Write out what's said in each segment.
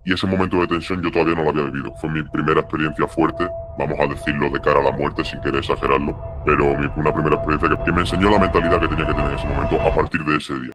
Y ese momento de tensión yo todavía no lo había vivido. Fue mi primera experiencia fuerte, vamos a decirlo de cara a la muerte sin querer exagerarlo, pero una primera experiencia que me enseñó la mentalidad que tenía que tener en ese momento a partir de ese día.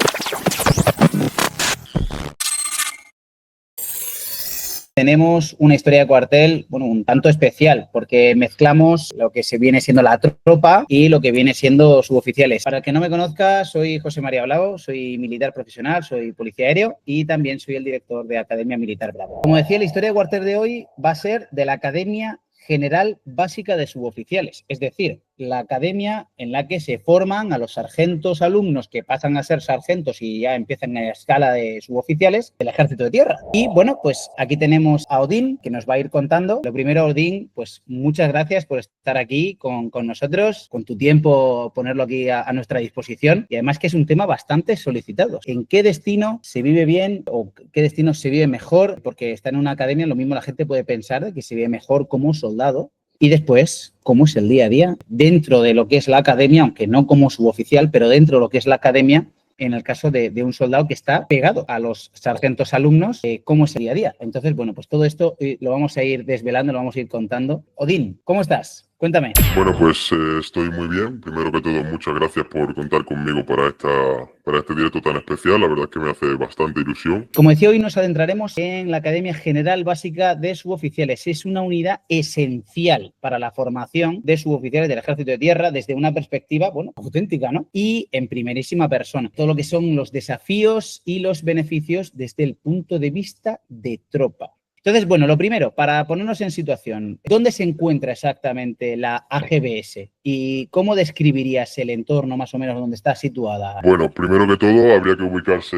Tenemos una historia de cuartel, bueno, un tanto especial, porque mezclamos lo que se viene siendo la tropa y lo que viene siendo suboficiales. Para el que no me conozca, soy José María Bravo, soy militar profesional, soy policía aéreo y también soy el director de Academia Militar Bravo. Como decía, la historia de cuartel de hoy va a ser de la Academia General Básica de Suboficiales, es decir, la academia en la que se forman a los sargentos alumnos que pasan a ser sargentos y ya empiezan en la escala de suboficiales del Ejército de Tierra. Y bueno, pues aquí tenemos a Odín, que nos va a ir contando. Lo primero, Odín, pues muchas gracias por estar aquí con nosotros, con tu tiempo, ponerlo aquí a nuestra disposición. Y además que es un tema bastante solicitado. ¿En qué destino se vive bien o qué destino se vive mejor? Porque está en una academia, lo mismo la gente puede pensar de que se vive mejor como soldado. Y después, cómo es el día a día dentro de lo que es la academia, aunque no como suboficial, pero dentro de lo que es la academia, en el caso de un soldado que está pegado a los sargentos alumnos, cómo es el día a día. Entonces, bueno, pues todo esto lo vamos a ir desvelando, lo vamos a ir contando. Odín, ¿cómo estás? Cuéntame. Bueno, pues estoy muy bien. Primero que todo, muchas gracias por contar conmigo para este directo tan especial. La verdad es que me hace bastante ilusión. Como decía, hoy nos adentraremos en la Academia General Básica de Suboficiales. Es una unidad esencial para la formación de suboficiales del Ejército de Tierra desde una perspectiva, bueno, auténtica, ¿no? Y en primerísima persona. Todo lo que son los desafíos y los beneficios desde el punto de vista de tropa. Entonces, bueno, lo primero, para ponernos en situación, ¿dónde se encuentra exactamente la AGBS y cómo describirías el entorno más o menos donde está situada? Bueno, primero que todo, habría que ubicarse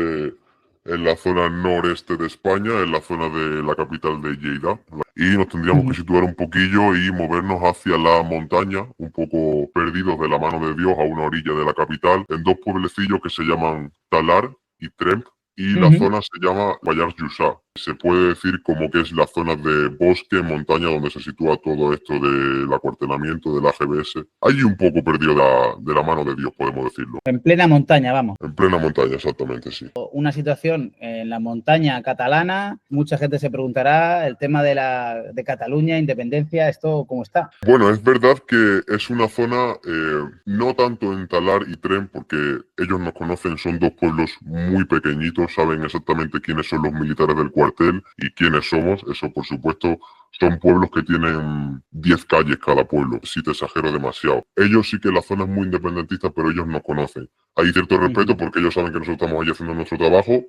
en la zona noreste de España, en la zona de la capital de Lleida. Y nos tendríamos que situar un poquillo y movernos hacia la montaña, un poco perdidos de la mano de Dios a una orilla de la capital, en dos pueblecillos que se llaman Talar y Tremp. Y la zona se llama Pallars Jussá. Se puede decir como que es la zona de bosque, montaña, donde se sitúa todo esto del acuartelamiento de la AGBS. Allí un poco perdido de la mano de Dios, podemos decirlo. En plena montaña, vamos. En plena montaña, exactamente, sí. Una situación en la montaña catalana, mucha gente se preguntará el tema de Cataluña, independencia, ¿esto cómo está? Bueno, es verdad que es una zona, no tanto en Talar y Tren, porque ellos nos conocen, son dos pueblos muy pequeñitos, saben exactamente quiénes son los militares del cuartel y quiénes somos. Eso, por supuesto, son pueblos que tienen 10 calles cada pueblo, si te exagero demasiado. Ellos sí que la zona es muy independentista, pero ellos nos conocen. Hay cierto respeto porque ellos saben que nosotros estamos allí haciendo nuestro trabajo,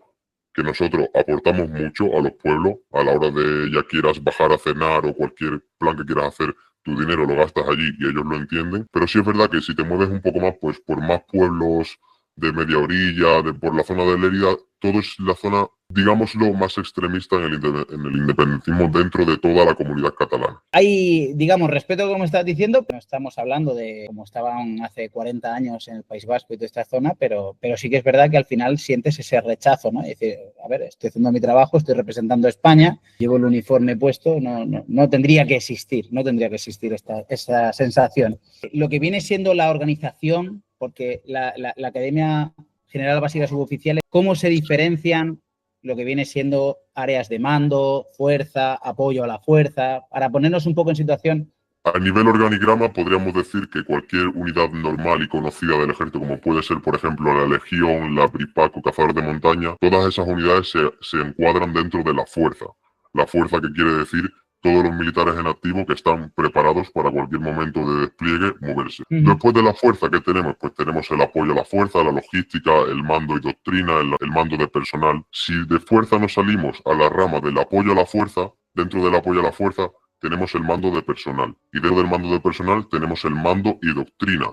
que nosotros aportamos mucho a los pueblos a la hora de ya quieras bajar a cenar o cualquier plan que quieras hacer, tu dinero lo gastas allí y ellos lo entienden. Pero sí es verdad que si te mueves un poco más, pues por más pueblos de media orilla, por la zona de Lérida, todo es la zona, digámoslo, más extremista en el independentismo dentro de toda la comunidad catalana. Hay, digamos, respeto como estás diciendo, no estamos hablando de como estaban hace 40 años en el País Vasco y toda esta zona, pero sí que es verdad que al final sientes ese rechazo, ¿no? Es decir, a ver, estoy haciendo mi trabajo, estoy representando a España, llevo el uniforme puesto, no tendría que existir, esa sensación. Lo que viene siendo la organización, porque la Academia General Básica de Suboficiales, ¿cómo se diferencian lo que viene siendo áreas de mando, fuerza, apoyo a la fuerza, para ponernos un poco en situación? A nivel organigrama podríamos decir que cualquier unidad normal y conocida del ejército, como puede ser por ejemplo la Legión, la Bripac o Cazadores de Montaña, todas esas unidades se encuadran dentro de la fuerza. La fuerza que quiere decir todos los militares en activo que están preparados para cualquier momento de despliegue moverse. Después de la fuerza que tenemos, pues tenemos el apoyo a la fuerza, la logística, el mando y doctrina, el mando de personal. Si de fuerza nos salimos a la rama del apoyo a la fuerza, dentro del apoyo a la fuerza tenemos el mando de personal. Y dentro del mando de personal tenemos el mando y doctrina,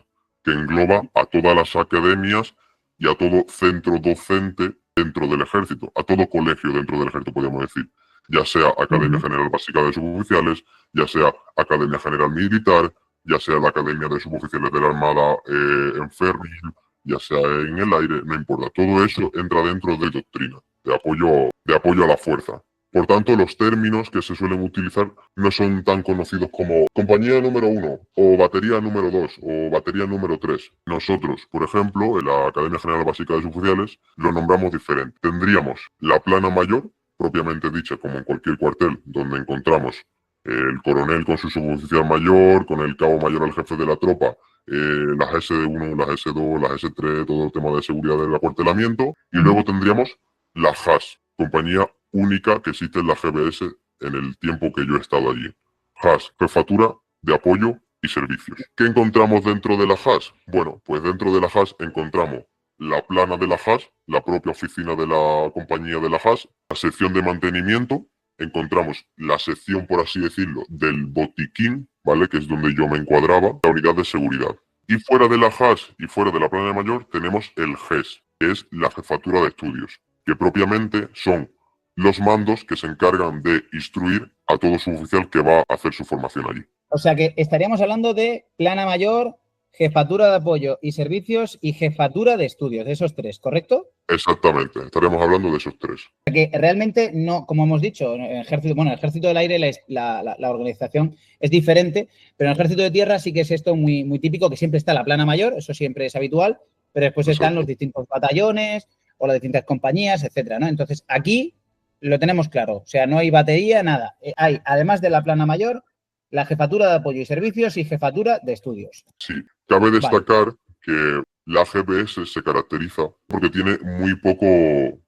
que engloba a todas las academias y a todo centro docente dentro del ejército, a todo colegio dentro del ejército, podríamos decir. Ya sea Academia General Básica de Suboficiales, ya sea Academia General Militar, ya sea la Academia de Suboficiales de la Armada en Ferril, ya sea en el aire, no importa. Todo eso entra dentro de doctrina, de apoyo a la fuerza. Por tanto, los términos que se suelen utilizar no son tan conocidos como compañía número 1 o batería número 2 o batería número 3. Nosotros, por ejemplo, en la Academia General Básica de Suboficiales, lo nombramos diferente. Tendríamos la plana mayor, propiamente dichas, como en cualquier cuartel, donde encontramos el coronel con su suboficial mayor, con el cabo mayor al jefe de la tropa, las SD1, las S2, las S3, todo el tema de seguridad del acuartelamiento, y luego tendríamos la HAS, compañía única que existe en la GBS en el tiempo que yo he estado allí. HAS, Jefatura de Apoyo y Servicios. ¿Qué encontramos dentro de la HAS? Bueno, pues dentro de la HAS encontramos la plana de la HAS, la propia oficina de la compañía de la HAS, la sección de mantenimiento, encontramos la sección, por así decirlo, del botiquín, ¿vale? Que es donde yo me encuadraba, la unidad de seguridad. Y fuera de la HAS y fuera de la plana mayor tenemos el GES, que es la Jefatura de Estudios, que propiamente son los mandos que se encargan de instruir a todo suboficial que va a hacer su formación allí. O sea que estaríamos hablando de plana mayor, jefatura de apoyo y servicios y jefatura de estudios, de esos tres, ¿correcto? Exactamente, estaríamos hablando de esos tres. O sea que realmente no, como hemos dicho, en el ejército del aire la organización es diferente, pero en el ejército de tierra sí que es esto muy, muy típico, que siempre está la plana mayor, eso siempre es habitual, pero después están los distintos batallones o las distintas compañías, etcétera, ¿no? Entonces, aquí lo tenemos claro, o sea, no hay batería, nada. Hay, además de la plana mayor, la jefatura de apoyo y servicios y jefatura de estudios. Sí, cabe destacar que la GBS se caracteriza porque tiene muy poco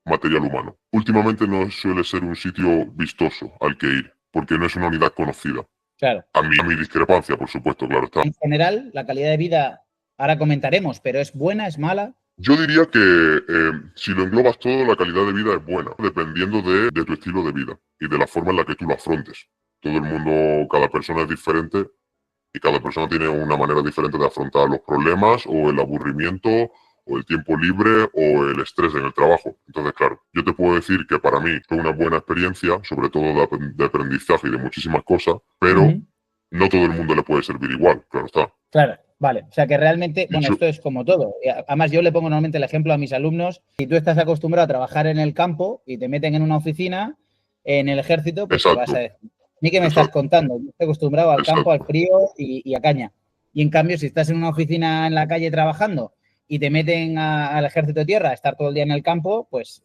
material humano. Últimamente no suele ser un sitio vistoso al que ir, porque no es una unidad conocida. Claro. A mi discrepancia, por supuesto, claro está. En general, la calidad de vida, ahora comentaremos, pero ¿es buena, es mala? Yo diría que si lo englobas todo, la calidad de vida es buena, dependiendo de tu estilo de vida y de la forma en la que tú lo afrontes. Todo el mundo, cada persona es diferente y cada persona tiene una manera diferente de afrontar los problemas o el aburrimiento o el tiempo libre o el estrés en el trabajo. Entonces, claro, yo te puedo decir que para mí fue una buena experiencia, sobre todo de aprendizaje y de muchísimas cosas, pero no todo el mundo le puede servir igual, claro está. Claro, vale. O sea que realmente, bueno, esto es como todo. Además, yo le pongo normalmente el ejemplo a mis alumnos. Si tú estás acostumbrado a trabajar en el campo y te meten en una oficina, en el ejército, pues te vas a decir, ¿ni qué me estás contando? Yo estoy acostumbrado al campo, al frío y a caña. Y en cambio, si estás en una oficina en la calle trabajando y te meten al ejército de tierra a estar todo el día en el campo, pues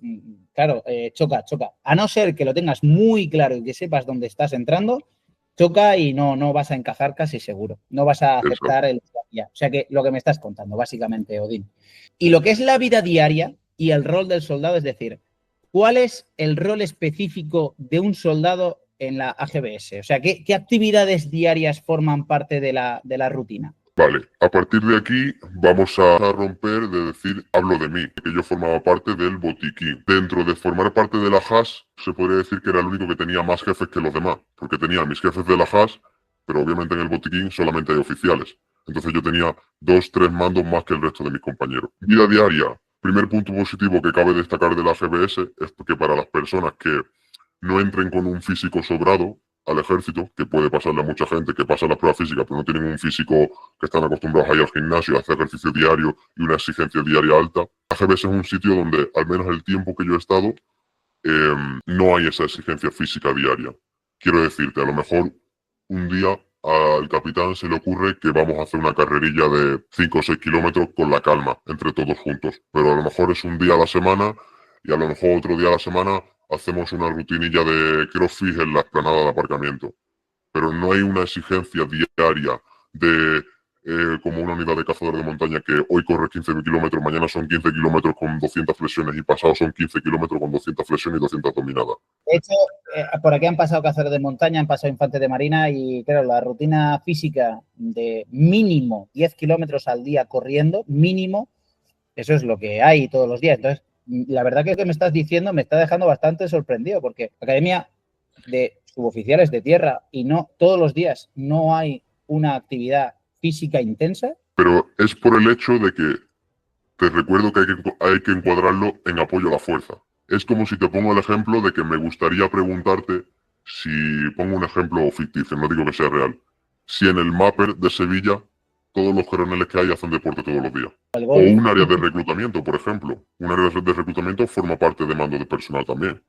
claro, choca. A no ser que lo tengas muy claro y que sepas dónde estás entrando, choca y no vas a encajar casi seguro. No vas a aceptar el día. O sea que lo que me estás contando, básicamente, Odín. Y lo que es la vida diaria y el rol del soldado, es decir, ¿cuál es el rol específico de un soldado en la AGBS? O sea, ¿qué actividades diarias forman parte de la rutina? Vale, a partir de aquí vamos a romper de decir, hablo de mí, que yo formaba parte del botiquín. Dentro de formar parte de la HAS, se podría decir que era el único que tenía más jefes que los demás, porque tenía mis jefes de la HAS, pero obviamente en el botiquín solamente hay oficiales. Entonces yo tenía 2, 3 mandos más que el resto de mis compañeros. Vida diaria. Primer punto positivo que cabe destacar de la GBS es que para las personas que no entren con un físico sobrado al ejército, que puede pasarle a mucha gente que pasa la prueba física, pero no tienen un físico que están acostumbrados a ir al gimnasio, a hacer ejercicio diario y una exigencia diaria alta. La GBS es un sitio donde, al menos el tiempo que yo he estado, no hay esa exigencia física diaria. Quiero decirte, a lo mejor un día al capitán se le ocurre que vamos a hacer una carrerilla de 5 o 6 kilómetros con la calma, entre todos juntos. Pero a lo mejor es un día a la semana y a lo mejor otro día a la semana hacemos una rutinilla de crossfit en la explanada de aparcamiento. Pero no hay una exigencia diaria de como una unidad de cazador de montaña que hoy corre 15 kilómetros, mañana son 15 kilómetros con 200 flexiones y pasado son 15 kilómetros con 200 flexiones y 200 dominadas. De hecho, por aquí han pasado cazadores de montaña, han pasado infantes de marina y claro, la rutina física de mínimo 10 kilómetros al día corriendo, mínimo, eso es lo que hay todos los días. Entonces, la verdad que lo que me estás diciendo me está dejando bastante sorprendido porque Academia de Suboficiales de Tierra y no todos los días no hay una actividad física intensa. Pero es por el hecho de que te recuerdo que hay que encuadrarlo en apoyo a la fuerza. Es como si te pongo el ejemplo de que me gustaría preguntarte, si pongo un ejemplo ficticio, no digo que sea real, si en el Mapper de Sevilla todos los coroneles que hay hacen deporte todos los días. O un área de reclutamiento, por ejemplo. Un área de reclutamiento forma parte de mando de personal también.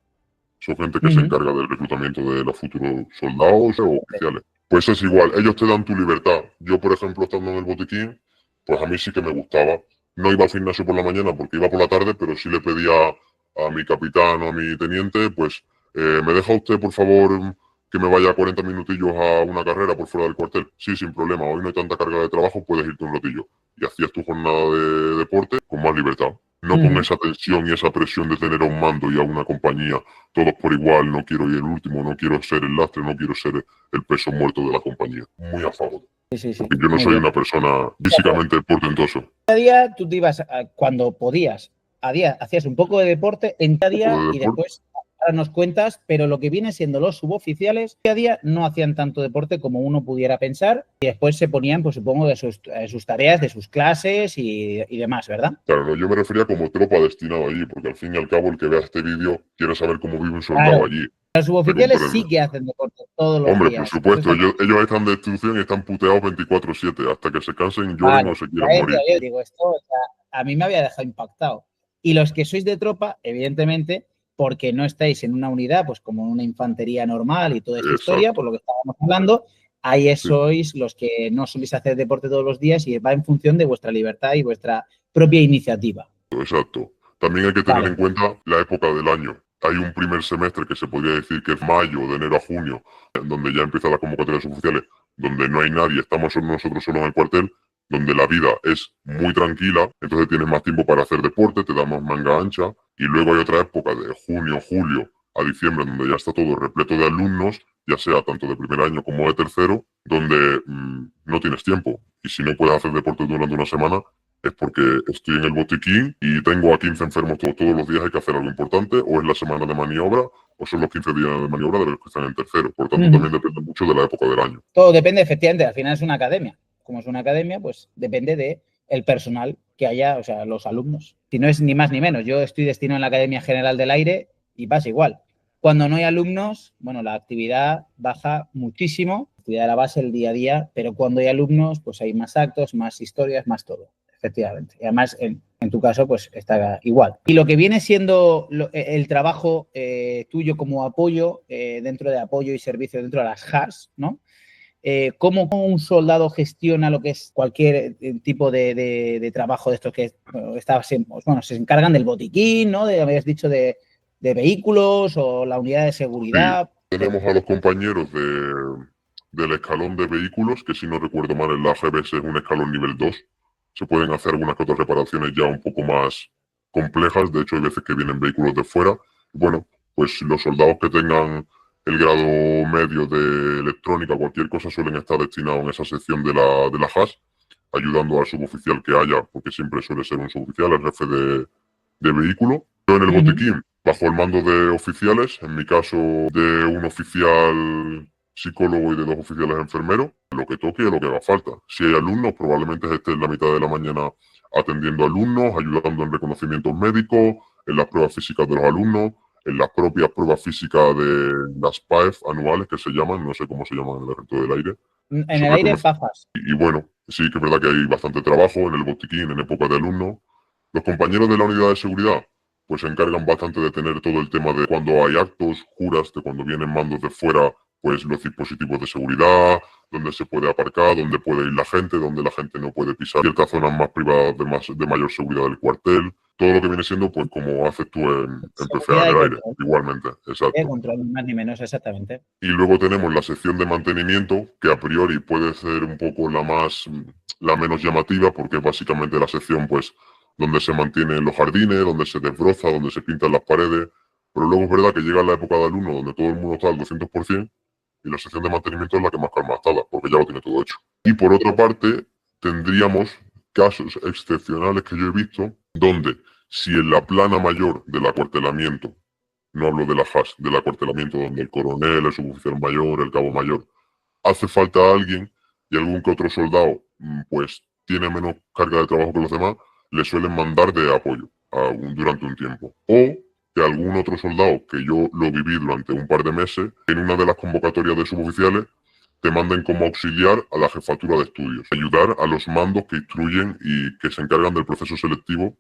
Son gente que se encarga del reclutamiento de los futuros soldados o oficiales. Pues es igual, ellos te dan tu libertad. Yo, por ejemplo, estando en el botiquín, pues a mí sí que me gustaba. No iba al gimnasio por la mañana porque iba por la tarde, pero sí le pedía a mi capitán o a mi teniente, pues ¿me deja usted, por favor, que me vaya 40 minutillos a una carrera por fuera del cuartel? Sí, sin problema, hoy no hay tanta carga de trabajo, puedes irte un ratillo. Y hacías tu jornada de deporte con más libertad. No con esa tensión y esa presión de tener a un mando y a una compañía, todos por igual, no quiero ir el último, no quiero ser el lastre, no quiero ser el peso muerto de la compañía. Muy a favor. Sí. Porque yo no Muy soy bien. una persona físicamente portentoso. Cada día tú te ibas, cuando podías, a día hacías un poco de deporte en cada Un poco día de y deporte. después ahora nos cuentas, pero lo que viene siendo los suboficiales, día a día no hacían tanto deporte como uno pudiera pensar y después se ponían, pues supongo, de sus tareas, de sus clases y demás, ¿verdad? Claro, no, yo me refería como tropa destinada allí, porque al fin y al cabo el que vea este vídeo quiere saber cómo vive un soldado Claro. allí. Los ¿Me suboficiales sí comprendes? que hacen deporte todos los Hombre, por días. Eso supuesto, está ellos están de instrucción y están puteados 24/7, hasta que se cansen, lloren vale. o se A quieran eso morir. yo digo, esto, o sea, a mí me había dejado impactado. Y los que sois de tropa, evidentemente, porque no estáis en una unidad, pues como una infantería normal y toda esta historia, por Exacto, lo que estábamos hablando, ahí sí, sois los que no soléis hacer deporte todos los días y va en función de vuestra libertad y vuestra propia iniciativa. exacto. También hay que tener en Vale. cuenta la época del año. Hay un primer semestre que se podría decir que es mayo, de enero a junio, en donde ya empieza la convocatoria de oficiales, donde no hay nadie, estamos nosotros solos en el cuartel, donde la vida es muy tranquila, entonces tienes más tiempo para hacer deporte, te da más manga ancha, y luego hay otra época de junio, julio a diciembre, donde ya está todo repleto de alumnos, ya sea tanto de primer año como de tercero, donde no tienes tiempo. Y si no puedes hacer deporte durante una semana, es porque estoy en el botiquín y tengo a 15 enfermos todos los días, hay que hacer algo importante, o es la semana de maniobra, o son los 15 días de maniobra de los que están en tercero. Por tanto, también depende mucho de la época del año. Todo depende, efectivamente, al final es una academia. Como es una academia, pues depende de el personal que haya, o sea, los alumnos. Si no es ni más ni menos. Yo estoy destinado en la Academia General del Aire y pasa igual. Cuando no hay alumnos, bueno, la actividad baja muchísimo, la actividad de la base, el día a día, pero cuando hay alumnos, pues hay más actos, más historias, más todo, efectivamente. Y además, en tu caso, pues está igual. Y lo que viene siendo el trabajo tuyo como apoyo, dentro de apoyo y servicio dentro de las HAS, ¿no? ¿Cómo un soldado gestiona lo que es cualquier tipo de trabajo de estos que bueno, se encargan del botiquín, ¿no? Habías dicho de vehículos o la unidad de Sí, seguridad. tenemos a los compañeros del escalón de vehículos, que si no recuerdo mal, en la AGBS es un escalón nivel 2. Se pueden hacer algunas que otras reparaciones ya un poco más complejas. De hecho, hay veces que vienen vehículos de fuera. Bueno, pues los soldados que tengan el grado medio de electrónica, cualquier cosa, suelen estar destinados en esa sección de la HAS, ayudando al suboficial que haya, porque siempre suele ser un suboficial, el jefe de vehículo. Yo en el botiquín, bajo el mando de oficiales, en mi caso de un oficial psicólogo y de dos oficiales enfermeros, lo que toque y lo que haga falta. Si hay alumnos, probablemente esté en la mitad de la mañana atendiendo alumnos, ayudando en reconocimientos médicos, en las pruebas físicas de los alumnos, en las propias pruebas físicas de las PAEF anuales que se llaman, no sé cómo se llaman en el ejército del aire. En el aire, PAFAS. Y bueno, sí que es verdad que hay bastante trabajo en el botiquín en época de alumnos. Los compañeros de la unidad de seguridad pues se encargan bastante de tener todo el tema de cuando hay actos, juras, de cuando vienen mandos de fuera, pues los dispositivos de seguridad, donde se puede aparcar, donde puede ir la gente, donde la gente no puede pisar, ciertas zonas más privadas de mayor seguridad del cuartel, todo lo que viene siendo pues como haces tú en PFA Seguridad en y el aire, control. igualmente, exacto. Control, ni más ni menos, exactamente. Y luego tenemos la sección de mantenimiento, que a priori puede ser un poco la menos llamativa, porque es básicamente la sección, pues, donde se mantienen los jardines, donde se desbroza, donde se pintan las paredes. Pero luego es verdad que llega la época de alumno, donde todo el mundo está al 200%, y la sección de mantenimiento es la que más calma está, porque ya lo tiene todo hecho. Y por otra parte, tendríamos casos excepcionales que yo he visto, donde si en la plana mayor del acuartelamiento, no hablo de la HAS, del acuartelamiento donde el coronel, el suboficial mayor, el cabo mayor, hace falta a alguien y algún que otro soldado pues tiene menos carga de trabajo que los demás, le suelen mandar de apoyo durante un tiempo. O que algún otro soldado, que yo lo viví durante un par de meses, en una de las convocatorias de suboficiales, te manden como auxiliar a la jefatura de estudios, ayudar a los mandos que instruyen y que se encargan del proceso selectivo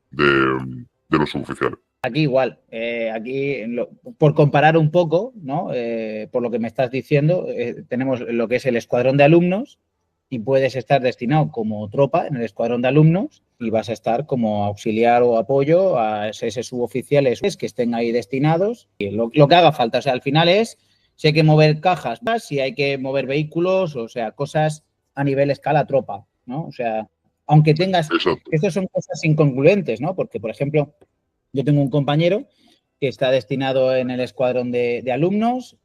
de los suboficiales. Aquí igual, aquí por comparar un poco, ¿no? Por lo que me estás diciendo, tenemos lo que es el escuadrón de alumnos y puedes estar destinado como tropa en el escuadrón de alumnos y vas a estar como auxiliar o apoyo a ese suboficiales que estén ahí destinados y lo que haga falta. O sea, al final es si hay que mover cajas, si hay que mover vehículos, o sea, cosas a nivel escala tropa, ¿no? O sea, aunque tengas... Exacto. Estas son cosas incongruentes, ¿no? Porque, por ejemplo, yo tengo un compañero que está destinado en el escuadrón de alumnos,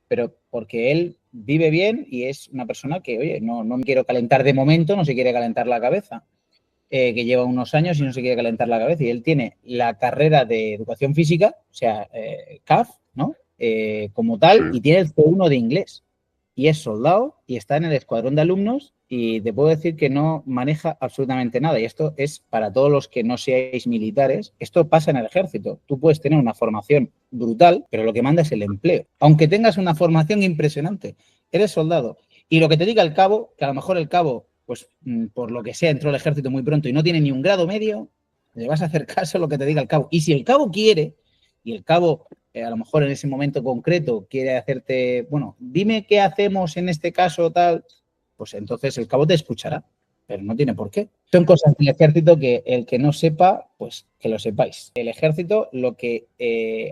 pero porque él vive bien y es una persona que, oye, no me quiero calentar de momento, no se quiere calentar la cabeza, que lleva unos años y no se quiere calentar la cabeza. Y él tiene la carrera de educación física, o sea, CAF, ¿no? Como tal, Sí. y tiene el C1 de inglés. Y es soldado y está en el escuadrón de alumnos y te puedo decir que no maneja absolutamente nada. Y esto es para todos los que no seáis militares. Esto pasa en el ejército. Tú puedes tener una formación brutal, pero lo que manda es el empleo. Aunque tengas una formación impresionante, eres soldado. Y lo que te diga el cabo, que a lo mejor el cabo, pues por lo que sea, entró al ejército muy pronto y no tiene ni un grado medio, le vas a hacer caso a lo que te diga el cabo. Y si el cabo quiere, y el cabo a lo mejor en ese momento concreto quiere hacerte, bueno, dime qué hacemos en este caso tal, pues entonces el cabo te escuchará, pero no tiene por qué. Son cosas del ejército que el que no sepa, pues que lo sepáis. El ejército, lo que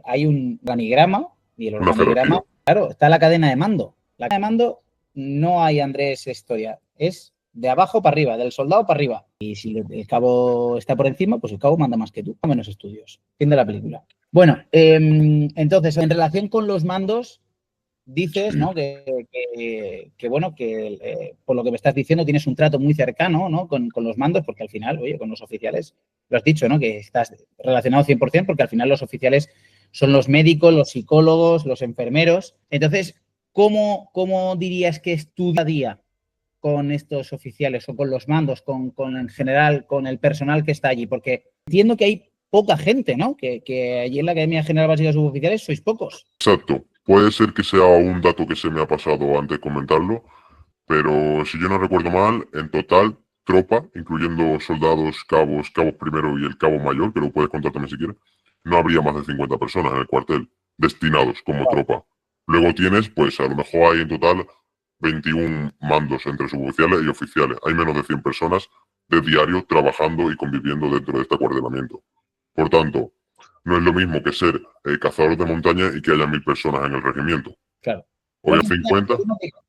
hay un organigrama y el Una jerarquía. organigrama, claro, está la cadena de mando. La cadena de mando no hay, Andrés, historia, es de abajo para arriba, del soldado para arriba. Y si el cabo está por encima, pues el cabo manda más que tú, menos estudios. Fin de la película. Bueno, entonces, en relación con los mandos, dices, ¿no? Bueno, que por lo que me estás diciendo tienes un trato muy cercano, ¿no? Con los mandos, porque al final, oye, con los oficiales, lo has dicho, ¿no? Que estás relacionado 100%, porque al final los oficiales son los médicos, los psicólogos, los enfermeros. Entonces, ¿cómo dirías que es tu día a día con estos oficiales o con los mandos, con en general, con el personal que está allí? Porque entiendo que hay poca gente, ¿no? Que allí en la Academia General Básica de Suboficiales sois pocos. Exacto. Puede ser que sea un dato que se me ha pasado antes de comentarlo, pero si yo no recuerdo mal, en total, tropa, incluyendo soldados, cabos primero y el cabo mayor, que lo puedes contar también si quieres, no habría más de 50 personas en el cuartel, destinados como tropa. Luego tienes, pues a lo mejor hay en total 21 mandos entre suboficiales y oficiales. Hay menos de 100 personas de diario trabajando y conviviendo dentro de este acuartelamiento. Por tanto, no es lo mismo que ser cazador de montaña y que haya 1000 personas en el regimiento. Claro. Hoy a 50.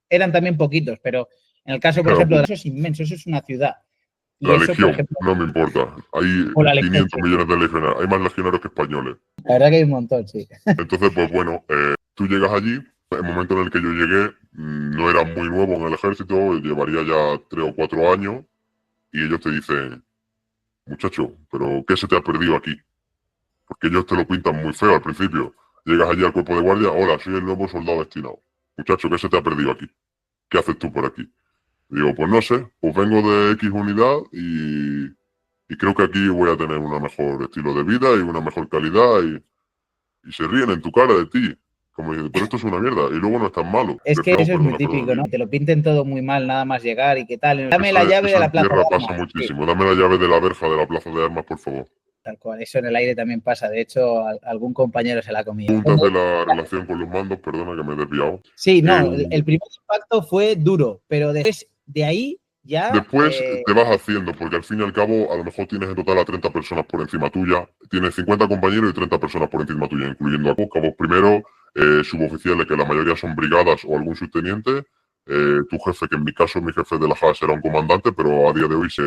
Eran también poquitos, pero en el caso, por ejemplo, de eso es inmenso, eso es una ciudad. Y la eso, legión, por ejemplo, no me importa. Hay o la 500 legión. millones de legionarios. Hay más legionarios que españoles. La verdad que hay un montón, sí. Entonces, pues bueno, tú llegas allí. El momento en el que yo llegué, no era muy nuevo en el ejército, llevaría ya 3 o 4 años. Y ellos te dicen, muchacho, ¿pero qué se te ha perdido aquí? Porque ellos te lo pintan muy feo al principio. Llegas allí al cuerpo de guardia, hola, soy el nuevo soldado destinado. Muchacho, ¿qué se te ha perdido aquí? ¿Qué haces tú por aquí? Digo, pues no sé, pues vengo de X unidad y creo que aquí voy a tener un mejor estilo de vida y una mejor calidad y se ríen en tu cara de ti. Como dices, pero esto es una mierda y luego no es tan malo. Es que eso es muy típico, ¿no? Te lo pinten todo muy mal, nada más llegar y qué tal. Dame la llave de la plaza de armas. Pasa muchísimo. Dame la llave de la verja de la plaza de armas, por favor. Tal cual, eso en el aire también pasa. De hecho, algún compañero se la ha comido. Preguntas de la relación con los mandos, perdona que me he desviado. Sí, no, el primer impacto fue duro, pero después de ahí ya... Después te vas haciendo, porque al fin y al cabo a lo mejor tienes en total a 30 personas por encima tuya, tienes 50 compañeros y 30 personas por encima tuya, incluyendo a cabos primero, suboficiales, que la mayoría son brigadas o algún subteniente, tu jefe, que en mi caso mi jefe de la JAS era un comandante, pero a día de hoy sé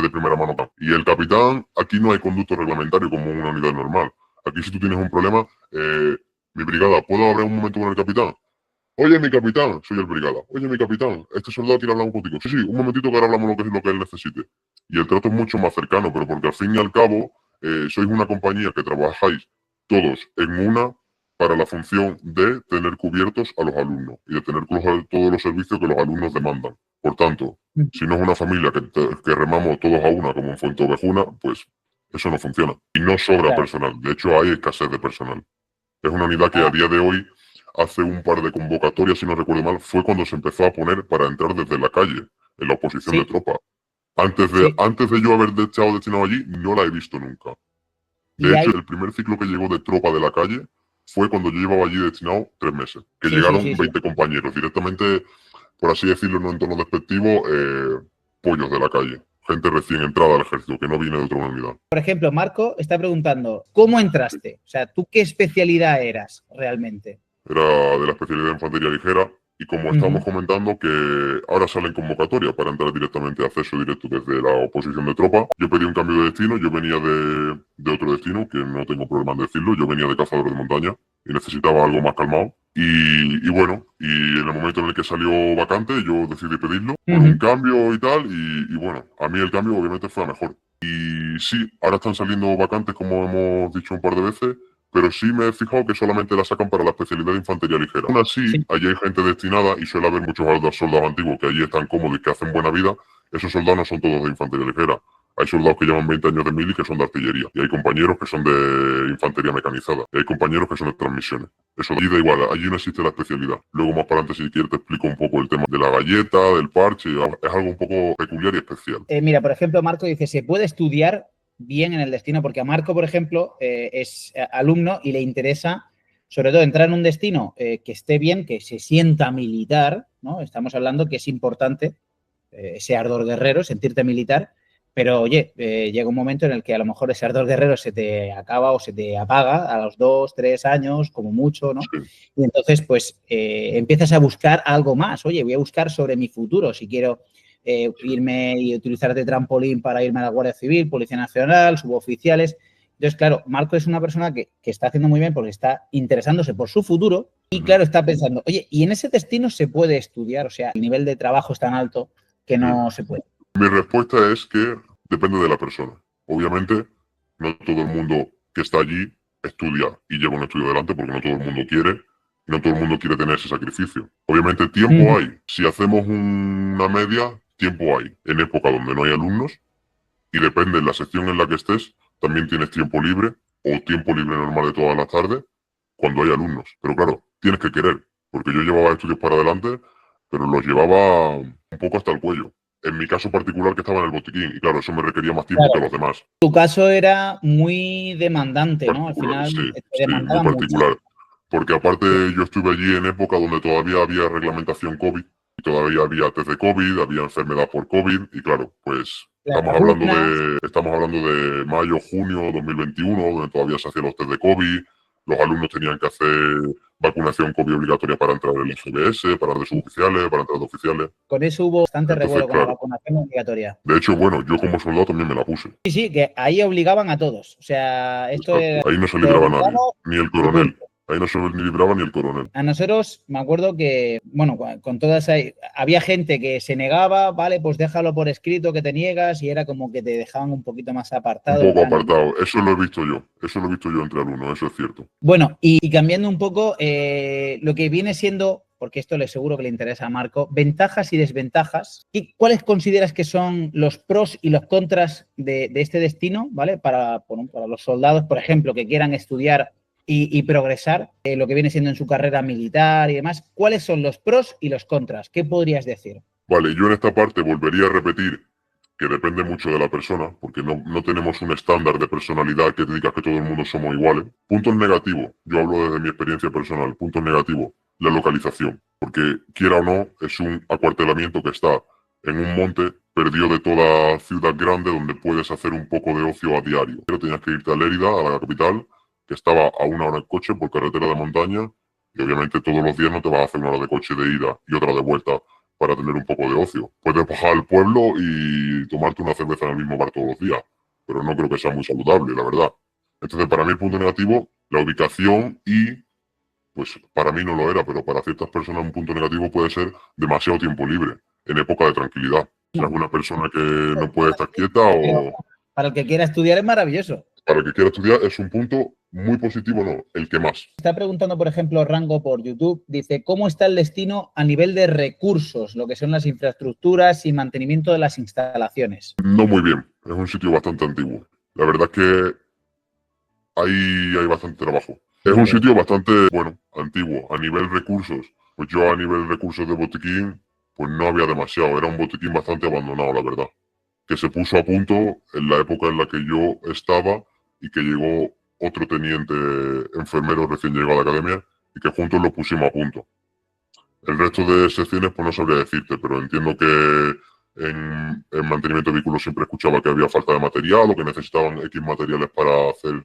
de primera mano. Y el capitán, aquí no hay conducto reglamentario como en una unidad normal. Aquí si tú tienes un problema, mi brigada, ¿puedo hablar un momento con el capitán? Oye, mi capitán, soy el brigada. Oye, mi capitán, este soldado quiere hablar un contigo. Sí, un momentito que ahora hablamos lo que él necesite. Y el trato es mucho más cercano, pero porque al fin y al cabo sois una compañía que trabajáis todos en una para la función de tener cubiertos a los alumnos y de tener todos los servicios que los alumnos demandan. Por tanto, si no es una familia que remamos todos a una como en Fuenteovejuna, pues eso no funciona. Y no sobra personal. De hecho, hay escasez de personal. Es una unidad que a día de hoy, hace un par de convocatorias, si no recuerdo mal, fue cuando se empezó a poner para entrar desde la calle, en la oposición de tropa. Antes de yo haber estado destinado allí, no la he visto nunca. De hecho, el primer ciclo que llegó de tropa de la calle fue cuando yo llevaba allí destinado 3 meses, que llegaron 20 compañeros. Directamente por así decirlo, no en tono despectivo, pollos de la calle. Gente recién entrada al ejército, que no viene de otra unidad. Por ejemplo, Marco está preguntando, ¿cómo entraste? O sea, ¿tú qué especialidad eras realmente? Era de la especialidad de infantería ligera y como estábamos comentando que ahora salen convocatorias para entrar directamente a acceso directo desde la oposición de tropa, yo pedí un cambio de destino, yo venía de otro destino, que no tengo problema en decirlo, yo venía de cazador de montaña y necesitaba algo más calmado. Y bueno, y en el momento en el que salió vacante, yo decidí pedirlo por un cambio y tal, y bueno, a mí el cambio obviamente fue a mejor. Y sí, ahora están saliendo vacantes, como hemos dicho un par de veces, pero sí me he fijado que solamente la sacan para la especialidad de infantería ligera. Aún así, Sí. allí hay gente destinada y suele haber muchos soldados antiguos que allí están cómodos y que hacen buena vida. Esos soldados no son todos de infantería ligera. Hay soldados que llevan 20 años de mili que son de artillería. Y hay compañeros que son de infantería mecanizada. Y hay compañeros que son de transmisiones. Eso de allí da igual, allí no existe la especialidad. Luego más para adelante, si quieres, te explico un poco el tema de la galleta, del parche. Es algo un poco peculiar y especial. Mira, por ejemplo, Marco dice, ¿se puede estudiar bien en el destino? Porque a Marco, por ejemplo, es alumno y le interesa, sobre todo, entrar en un destino que esté bien, que se sienta militar, ¿no? Estamos hablando que es importante ese ardor guerrero, sentirte militar, pero oye, llega un momento en el que a lo mejor ese ardor guerrero se te acaba o se te apaga a los 2, 3 años, como mucho, ¿no? Sí. Y entonces, pues, empiezas a buscar algo más. Oye, voy a buscar sobre mi futuro, si quiero irme y utilizar de trampolín para irme a la Guardia Civil, Policía Nacional, suboficiales. Entonces, claro, Marco es una persona que está haciendo muy bien porque está interesándose por su futuro y, claro, está pensando, oye, ¿y en ese destino se puede estudiar? O sea, el nivel de trabajo es tan alto que no se puede. Mi respuesta es que depende de la persona. Obviamente, no todo el mundo que está allí estudia y lleva un estudio adelante porque no todo el mundo quiere y no todo el mundo quiere tener ese sacrificio. Obviamente, tiempo hay. Si hacemos una media, tiempo hay. En época donde no hay alumnos y depende de la sección en la que estés, también tienes tiempo libre o tiempo libre normal de todas las tardes cuando hay alumnos. Pero claro, tienes que querer, porque yo llevaba estudios para adelante, pero los llevaba un poco hasta el cuello. En mi caso particular, que estaba en el botiquín, y claro, eso me requería más tiempo que los demás. Tu caso era muy demandante, ¿no? Al Particular, final sí, te sí, muy demandaban mucho. particular. Porque aparte yo estuve allí en época donde todavía había reglamentación COVID, y todavía había test de COVID, había enfermedad por COVID, y claro, pues Las vacunas. estamos hablando de mayo, junio 2021, donde todavía se hacían los test de COVID, los alumnos tenían que hacer vacunación COVID obligatoria para entrar en el SBS, para entrar de suboficiales, para entrar de oficiales. Con eso hubo bastante Entonces, revuelo con la claro, vacunación obligatoria. de hecho, bueno, yo como soldado también me la puse. Sí, sí, que ahí obligaban a todos. O sea, esto Exacto. era, Ahí no se te libraba nadie, obligamos ni el y coronel. punto. Ahí no se ni libraba ni el coronel. A nosotros, me acuerdo que, bueno, con todas había gente que se negaba, vale, pues déjalo por escrito que te niegas y era como que te dejaban un poquito más Un apartado. En poco plan, apartado. Eso lo he visto yo. Eso lo he visto yo entre alumnos, eso es cierto. bueno, y cambiando un poco lo que viene siendo, porque esto le seguro que le interesa a Marco, ventajas y desventajas. ¿Cuáles consideras que son los pros y los contras de este destino, ¿vale? Para los soldados, por ejemplo, que quieran estudiar y progresar lo que viene siendo en su carrera militar y demás. ¿Cuáles son los pros y los contras? ¿Qué podrías decir? Vale, yo en esta parte volvería a repetir que depende mucho de la persona, porque no tenemos un estándar de personalidad que te diga que todo el mundo somos iguales. Puntos negativos, yo hablo desde mi experiencia personal, puntos negativos, la localización, porque quiera o no, es un acuartelamiento que está en un monte perdido de toda ciudad grande donde puedes hacer un poco de ocio a diario. Pero tenías que irte a Lérida, a la capital, que estaba a 1 hora en coche por carretera de montaña, y obviamente todos los días no te vas a hacer 1 hora de coche de ida y otra de vuelta para tener un poco de ocio. Puedes bajar al pueblo y tomarte una cerveza en el mismo bar todos los días, pero no creo que sea muy saludable, la verdad. Entonces, para mí el punto negativo, la ubicación y, pues para mí no lo era, pero para ciertas personas un punto negativo puede ser demasiado tiempo libre, en época de tranquilidad. Si es una persona que no puede estar quieta o Para el que quiera estudiar es maravilloso. para el que quiera estudiar es un punto muy positivo, no, el que más. Está preguntando, por ejemplo, Rango por YouTube, dice, ¿cómo está el destino a nivel de recursos, lo que son las infraestructuras y mantenimiento de las instalaciones? No muy bien, es un sitio bastante antiguo. La verdad es que ahí hay bastante trabajo. Es un sitio bastante, bueno, antiguo. A nivel recursos, pues yo a nivel recursos de botiquín, pues no había demasiado. Era un botiquín bastante abandonado, la verdad. Que se puso a punto en la época en la que yo estaba y que llegó otro teniente enfermero recién llegado a la academia y que juntos lo pusimos a punto. El resto de secciones, pues no sabría decirte, pero entiendo que en mantenimiento de vehículos siempre escuchaba que había falta de material o que necesitaban X materiales para hacer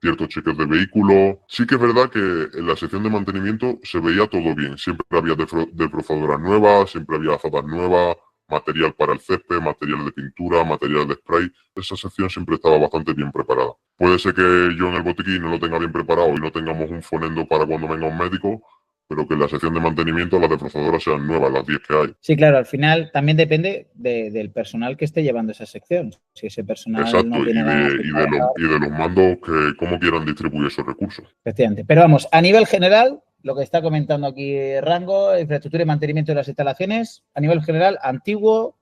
ciertos cheques de vehículo. Sí que es verdad que en la sección de mantenimiento se veía todo bien. Siempre había defrozadoras nuevas, siempre había azadas nuevas, material para el césped, material de pintura, material de spray. Esa sección siempre estaba bastante bien preparada. Puede ser que yo en el botiquín no lo tenga bien preparado y no tengamos un fonendo para cuando venga un médico, pero que en la sección de mantenimiento las defrozadoras sean nuevas, las 10 que hay. Sí, claro, al final también depende del personal que esté llevando esa sección. Si ese personal Exacto, no tiene ganas de trabajar, y de los mandos que cómo quieran distribuir esos recursos. efectivamente. Pero vamos, a nivel general, lo que está comentando aquí Rango, infraestructura y mantenimiento de las instalaciones, a nivel general, antiguo,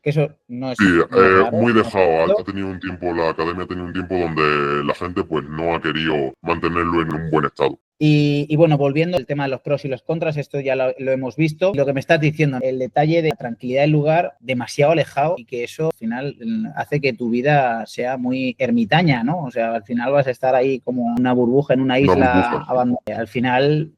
que eso no Sí, es raro. muy dejado. Ha tenido un tiempo, la academia ha tenido un tiempo donde la gente pues no ha querido mantenerlo en un buen estado. Y bueno, volviendo al tema de los pros y los contras, esto ya lo hemos visto. Lo que me estás diciendo, el detalle de la tranquilidad del lugar demasiado alejado y que eso al final hace que tu vida sea muy ermitaña, ¿no? O sea, al final vas a estar ahí como una burbuja en una isla abandonada. Al final,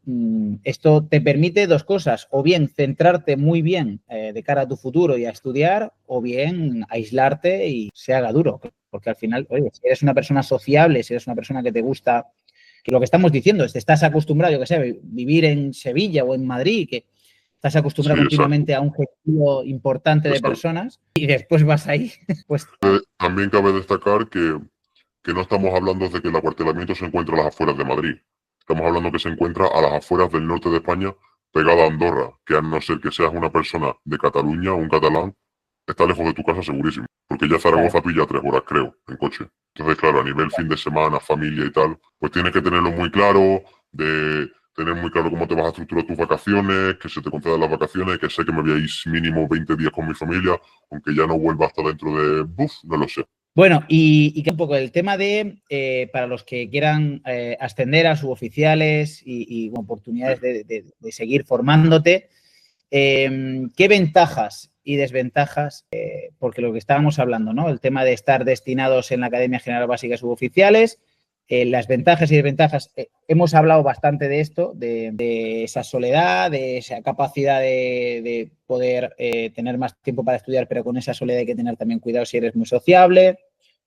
esto te permite dos cosas, o bien centrarte muy bien de cara a tu futuro y a estudiar, o bien aislarte y se haga duro. Porque al final, oye, si eres una persona sociable, si eres una persona que te gusta, que lo que estamos diciendo es que estás acostumbrado, yo que sé, vivir en Sevilla o en Madrid, que estás acostumbrado continuamente a un objetivo importante de personas y después vas ahí, pues... También cabe destacar que no estamos hablando de que el acuartelamiento se encuentra a las afueras de Madrid. Estamos hablando que se encuentra a las afueras del norte de España, pegada a Andorra, que a no ser que seas una persona de Cataluña o un catalán, está lejos de tu casa segurísimo. Porque ya Zaragoza pilla 3 horas, creo, en coche. Entonces, claro, a nivel fin de semana, familia y tal, pues tienes que tenerlo muy claro, de tener muy claro cómo te vas a estructurar tus vacaciones, que se te concedan las vacaciones, que sé que me voy a ir mínimo 20 días con mi familia, aunque ya no vuelva hasta dentro de, no lo sé. Bueno, y un poco el tema de, para los que quieran ascender a suboficiales y oportunidades de seguir formándote, ¿qué ventajas y desventajas? Porque lo que estábamos hablando, ¿no? El tema de estar destinados en la Academia General Básica de Suboficiales, las ventajas y desventajas, hemos hablado bastante de esto, de esa soledad, de esa capacidad de poder tener más tiempo para estudiar, pero con esa soledad hay que tener también cuidado si eres muy sociable.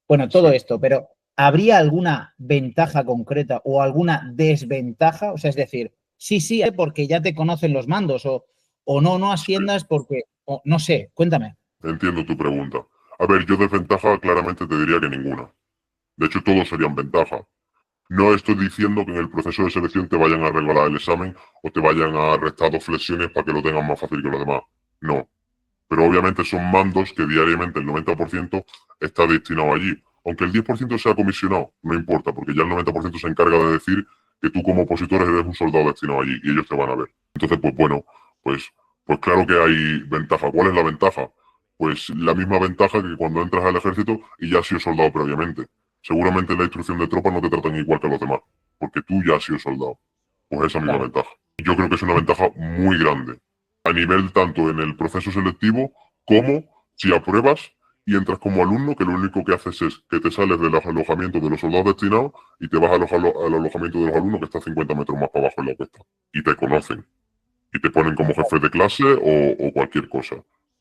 Bueno, todo esto, pero ¿habría alguna ventaja concreta o alguna desventaja? O sea, es decir, sí, porque ya te conocen los mandos o no asciendas porque, o, no sé, cuéntame. Entiendo tu pregunta. A ver, yo desventaja claramente te diría que ninguna. De hecho, todos serían ventaja. No estoy diciendo que en el proceso de selección te vayan a regalar el examen o te vayan a restar 2 flexiones para que lo tengan más fácil que los demás. No. Pero obviamente son mandos que diariamente el 90% está destinado allí. Aunque el 10% sea comisionado, no importa, porque ya el 90% se encarga de decir que tú como opositor eres un soldado destinado allí y ellos te van a ver. Entonces, pues bueno, pues claro que hay ventaja. ¿Cuál es la ventaja? Pues la misma ventaja que cuando entras al ejército y ya has sido soldado previamente. Seguramente en la instrucción de tropas no te tratan igual que a los demás, porque tú ya has sido soldado. Pues esa misma ventaja. Yo creo que es una ventaja muy grande. A nivel tanto en el proceso selectivo como si apruebas y entras como alumno, que lo único que haces es que te sales del alojamiento de los soldados destinados y te vas al alojamiento de los alumnos que está 50 metros más para abajo en la cuesta. Y te conocen. Y te ponen como jefe de clase o cualquier cosa.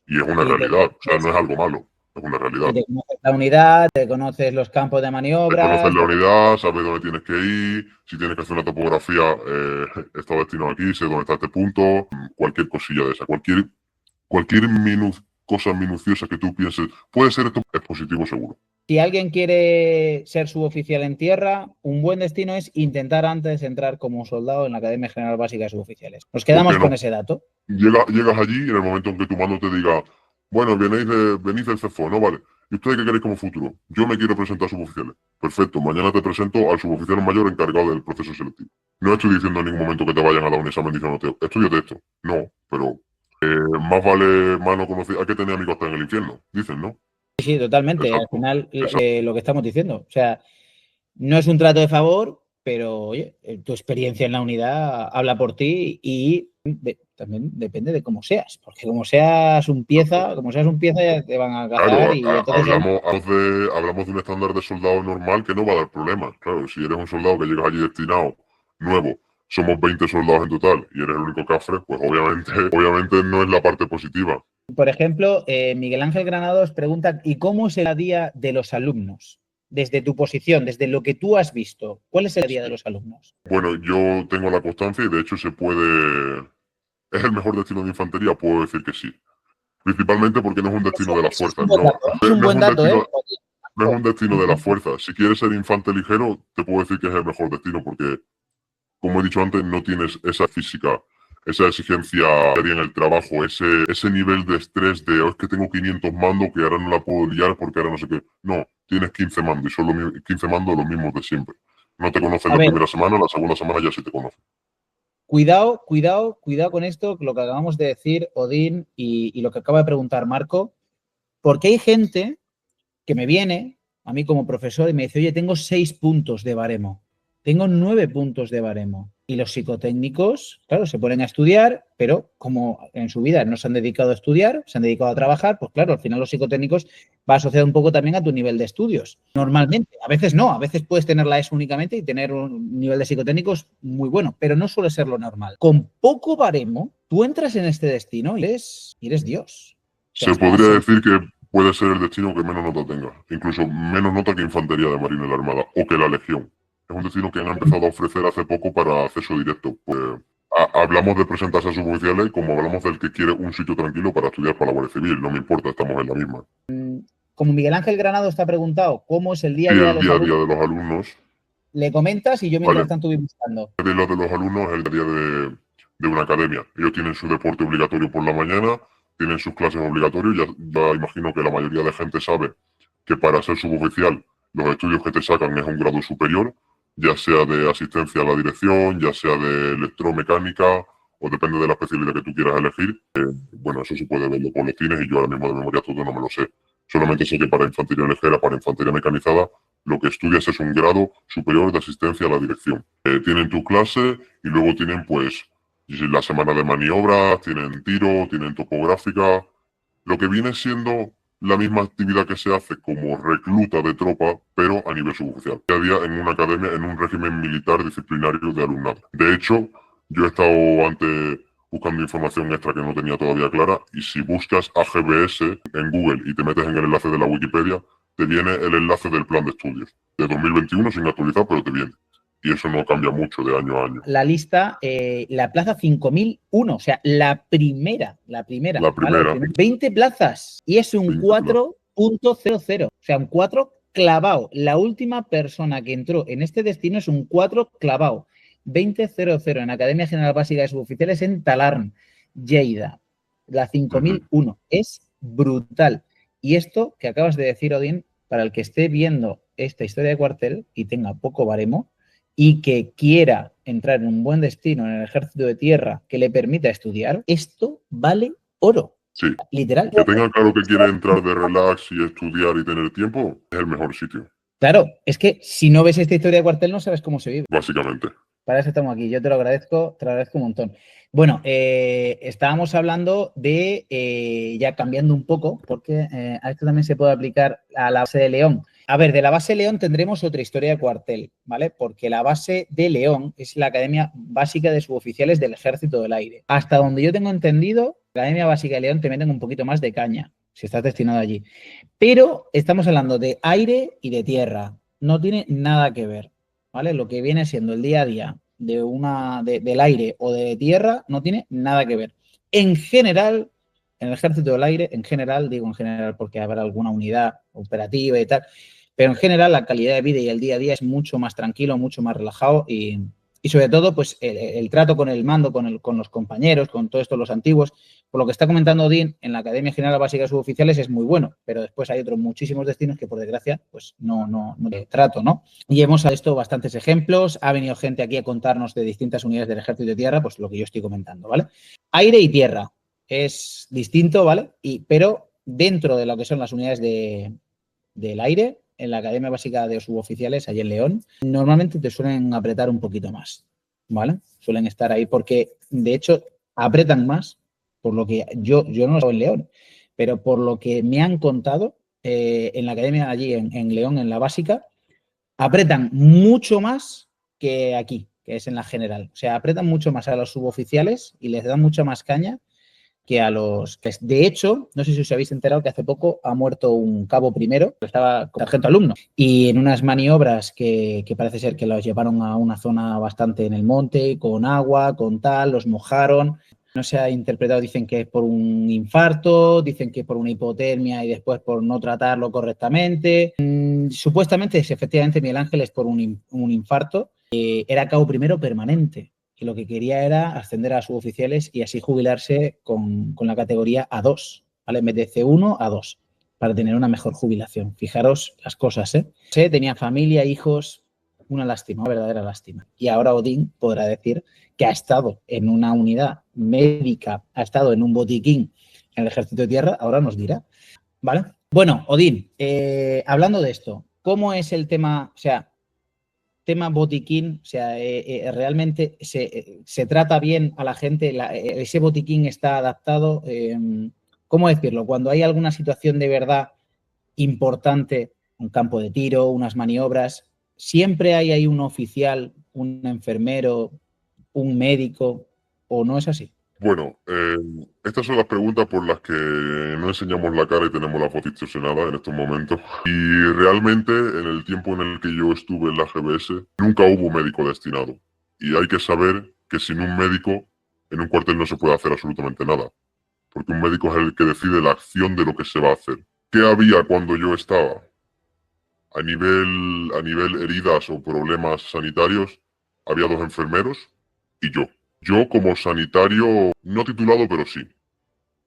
Y es una realidad. O sea, no es algo malo. Es una realidad. Y te conoces la unidad, te conoces los campos de Te maniobras. conoces la unidad, sabes dónde tienes que ir, si tienes que hacer una topografía, está destinado aquí, sé dónde está este punto, cualquier cosilla de esa, cualquier cosa minuciosa que tú pienses, puede ser esto, es positivo seguro. Si alguien quiere ser suboficial en tierra, un buen destino es intentar antes entrar como soldado en la Academia General Básica de Suboficiales. Nos quedamos con ese dato. Llegas allí y en el momento en que tu mando te diga, bueno, venís del CEFO, ¿no? Vale. ¿Y ustedes qué queréis como futuro? Yo me quiero presentar a suboficiales. Perfecto, mañana te presento al suboficial mayor encargado del proceso selectivo. No estoy diciendo en ningún momento que te vayan a dar un examen diciéndote, estudiate esto. No, pero más vale mano conocida. Hay que tener amigos hasta en el infierno, dicen, ¿no? Sí, totalmente. Exacto. Al final, lo que estamos diciendo. O sea, no es un trato de favor, pero oye, tu experiencia en la unidad habla por ti y también depende de cómo seas, porque como seas un pieza ya te van a cazar. Claro, y entonces hablamos de un estándar de soldado normal que no va a dar problemas. Claro, si eres un soldado que llegas allí destinado, nuevo, somos 20 soldados en total y eres el único cafre, pues obviamente no es la parte positiva. Por ejemplo, Miguel Ángel Granados pregunta, ¿y cómo es el día de los alumnos? Desde tu posición, desde lo que tú has visto, ¿cuál es el día de los alumnos? Bueno, yo tengo la constancia y de hecho se puede... ¿Es el mejor destino de infantería? Puedo decir que sí. Principalmente porque no es un destino de las Eso es fuerzas. un buen dato, ¿eh? Es un buen dato, ¿eh? No es un destino de las fuerzas. Si quieres ser infante ligero, te puedo decir que es el mejor destino porque, como he dicho antes, no tienes esa física, esa exigencia en el trabajo, ese nivel de estrés de es que tengo 500 mandos que ahora no la puedo liar porque ahora no sé qué. No, tienes 15 mandos y son 15 mandos los mismos de siempre. No te conocen la primera semana, la segunda semana ya sí te conocen. Cuidado con esto, lo que acabamos de decir, Odín, y lo que acaba de preguntar Marco, porque hay gente que me viene a mí como profesor y me dice, oye, tengo 6 puntos de baremo, tengo 9 puntos de baremo. Y los psicotécnicos, claro, se ponen a estudiar, pero como en su vida no se han dedicado a estudiar, se han dedicado a trabajar, pues claro, al final los psicotécnicos va asociado un poco también a tu nivel de estudios. Normalmente, a veces no, a veces puedes tener la ESO únicamente y tener un nivel de psicotécnicos muy bueno, pero no suele ser lo normal. Con poco baremo, tú entras en este destino y eres Dios. Se podría decir que puede ser el destino que menos nota tenga, incluso menos nota que Infantería de Marina de la Armada o que la Legión. Es un destino que han empezado a ofrecer hace poco para acceso directo. Pues, hablamos de presentarse a suboficiales como hablamos del que quiere un sitio tranquilo para estudiar para la Guardia Civil. No me importa, estamos en la misma. Como Miguel Ángel Granado está preguntado cómo es el día a Y día de el los día a alumnos, día de los alumnos. le comentas y yo mientras tanto voy buscando. El día de los alumnos es el día de una academia. Ellos tienen su deporte obligatorio por la mañana, tienen sus clases obligatorias. Ya imagino que la mayoría de gente sabe que para ser suboficial los estudios que te sacan es un grado superior, ya sea de asistencia a la dirección, ya sea de electromecánica o depende de la especialidad que tú quieras elegir. Bueno, eso se puede ver en los boletines y yo ahora mismo de memoria todo no me lo sé. Solamente sé que para infantería ligera, para infantería mecanizada, lo que estudias es un grado superior de asistencia a la dirección. Tienen tu clase y luego tienen pues la semana de maniobras, tienen tiro, tienen topográfica, lo que viene siendo la misma actividad que se hace como recluta de tropa, pero a nivel suboficial. Día a día en una academia, en un régimen militar disciplinario de alumnado. De hecho, yo he estado antes buscando información extra que no tenía todavía clara y si buscas AGBS en Google y te metes en el enlace de la Wikipedia, te viene el enlace del plan de estudios de 2021 sin actualizar, pero te viene. Y eso no cambia mucho de año a año. La lista, la plaza 5001, o sea, la primera. ¿vale? 20 plazas y es un 4.00, o sea, un 4 clavado. La última persona que entró en este destino es un 4 clavado. 20.00 en Academia General Básica de Suboficiales en Talarn, Lleida. La 5001. Es brutal. Y esto que acabas de decir, Odín, para el que esté viendo esta historia de cuartel y tenga poco baremo y que quiera entrar en un buen destino en el ejército de tierra que le permita estudiar, esto vale oro. Sí. Literal. Que tenga claro que quiere entrar de relax y estudiar y tener tiempo, es el mejor sitio. Claro, es que si no ves esta historia de cuartel no sabes cómo se vive. Básicamente. Para eso estamos aquí. Yo te lo agradezco un montón. Bueno, estábamos hablando de, ya cambiando un poco, porque a esto también se puede aplicar a la base de León. A ver, de la base de León tendremos otra historia de cuartel, ¿vale? Porque la base de León es la Academia Básica de Suboficiales del Ejército del Aire. Hasta donde yo tengo entendido, la Academia Básica de León te meten un poquito más de caña, si estás destinado allí. Pero estamos hablando de aire y de tierra. No tiene nada que ver, ¿vale? Lo que viene siendo el día a día del aire o de tierra no tiene nada que ver. En general, en el Ejército del Aire, en general, digo en general porque habrá alguna unidad operativa y tal, pero en general la calidad de vida y el día a día es mucho más tranquilo, mucho más relajado y sobre todo pues el trato con el mando, con los compañeros, con todos estos los antiguos. Por lo que está comentando Odín, en la Academia General Básica de Suboficiales es muy bueno, pero después hay otros muchísimos destinos que por desgracia pues no de trato, ¿no? Y hemos visto bastantes ejemplos, ha venido gente aquí a contarnos de distintas unidades del Ejército de Tierra, pues lo que yo estoy comentando, ¿vale? Aire y tierra es distinto, ¿vale? Pero dentro de lo que son las unidades del aire, en la Academia Básica de Suboficiales, allí en León, normalmente te suelen apretar un poquito más, ¿vale? Suelen estar ahí porque, de hecho, apretan más, por lo que yo no estoy en León, pero por lo que me han contado, en la academia allí en León, en la básica, apretan mucho más que aquí que es en la general. O sea, apretan mucho más a los suboficiales y les dan mucha más caña que a los que, de hecho, no sé si os habéis enterado que hace poco ha muerto un cabo primero, que estaba con sargento alumno, y en unas maniobras que parece ser que los llevaron a una zona bastante en el monte, con agua, con tal, los mojaron. No se ha interpretado, dicen que es por un infarto, dicen que es por una hipotermia y después por no tratarlo correctamente. Supuestamente, efectivamente, Miguel Ángel es por un infarto. Era cabo primero permanente y lo que quería era ascender a suboficiales y así jubilarse con la categoría A2, ¿vale? En vez de C1, A2, para tener una mejor jubilación. Fijaros las cosas, ¿eh? Tenía familia, hijos, una lástima, una verdadera lástima. Y ahora Odín podrá decir que ha estado en una unidad médica, ha estado en un botiquín en el Ejército de Tierra, ahora nos dirá, ¿vale? Bueno, Odín, hablando de esto, ¿cómo es el tema, o sea, tema botiquín, o sea, realmente se trata bien a la gente, ese botiquín está adaptado, ¿cómo decirlo? Cuando hay alguna situación de verdad importante, un campo de tiro, unas maniobras, siempre hay ahí un oficial, un enfermero, un médico, ¿o no es así? Bueno, estas son las preguntas por las que no enseñamos la cara y tenemos la voz distorsionada en estos momentos. Y realmente, en el tiempo en el que yo estuve en la GBS, nunca hubo médico destinado. Y hay que saber que sin un médico, en un cuartel no se puede hacer absolutamente nada. Porque un médico es el que decide la acción de lo que se va a hacer. ¿Qué había cuando yo estaba? A nivel heridas o problemas sanitarios, había 2 enfermeros y yo. Yo como sanitario, no titulado, pero sí.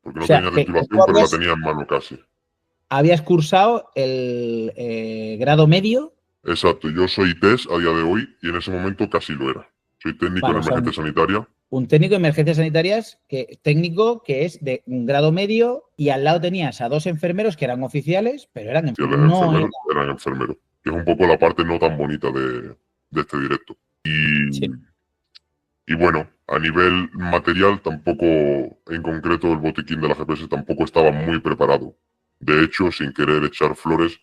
Porque O no sea, tenía que tú titulación, pero la tenía en mano casi. habías cursado el grado medio, Exacto, yo soy TES a día de hoy y en ese momento casi lo era. Soy técnico en vale, o sea, emergencia sanitaria. un técnico de emergencias sanitarias, técnico que es de un grado medio y al lado tenías a 2 enfermeros que eran oficiales, pero eran Y los no era, enfermeros eran enfermeros. Que es un poco la parte no tan bonita de este directo. sí. Y bueno, a nivel material tampoco, en concreto el botiquín de la GPS tampoco estaba muy preparado. De hecho, sin querer echar flores,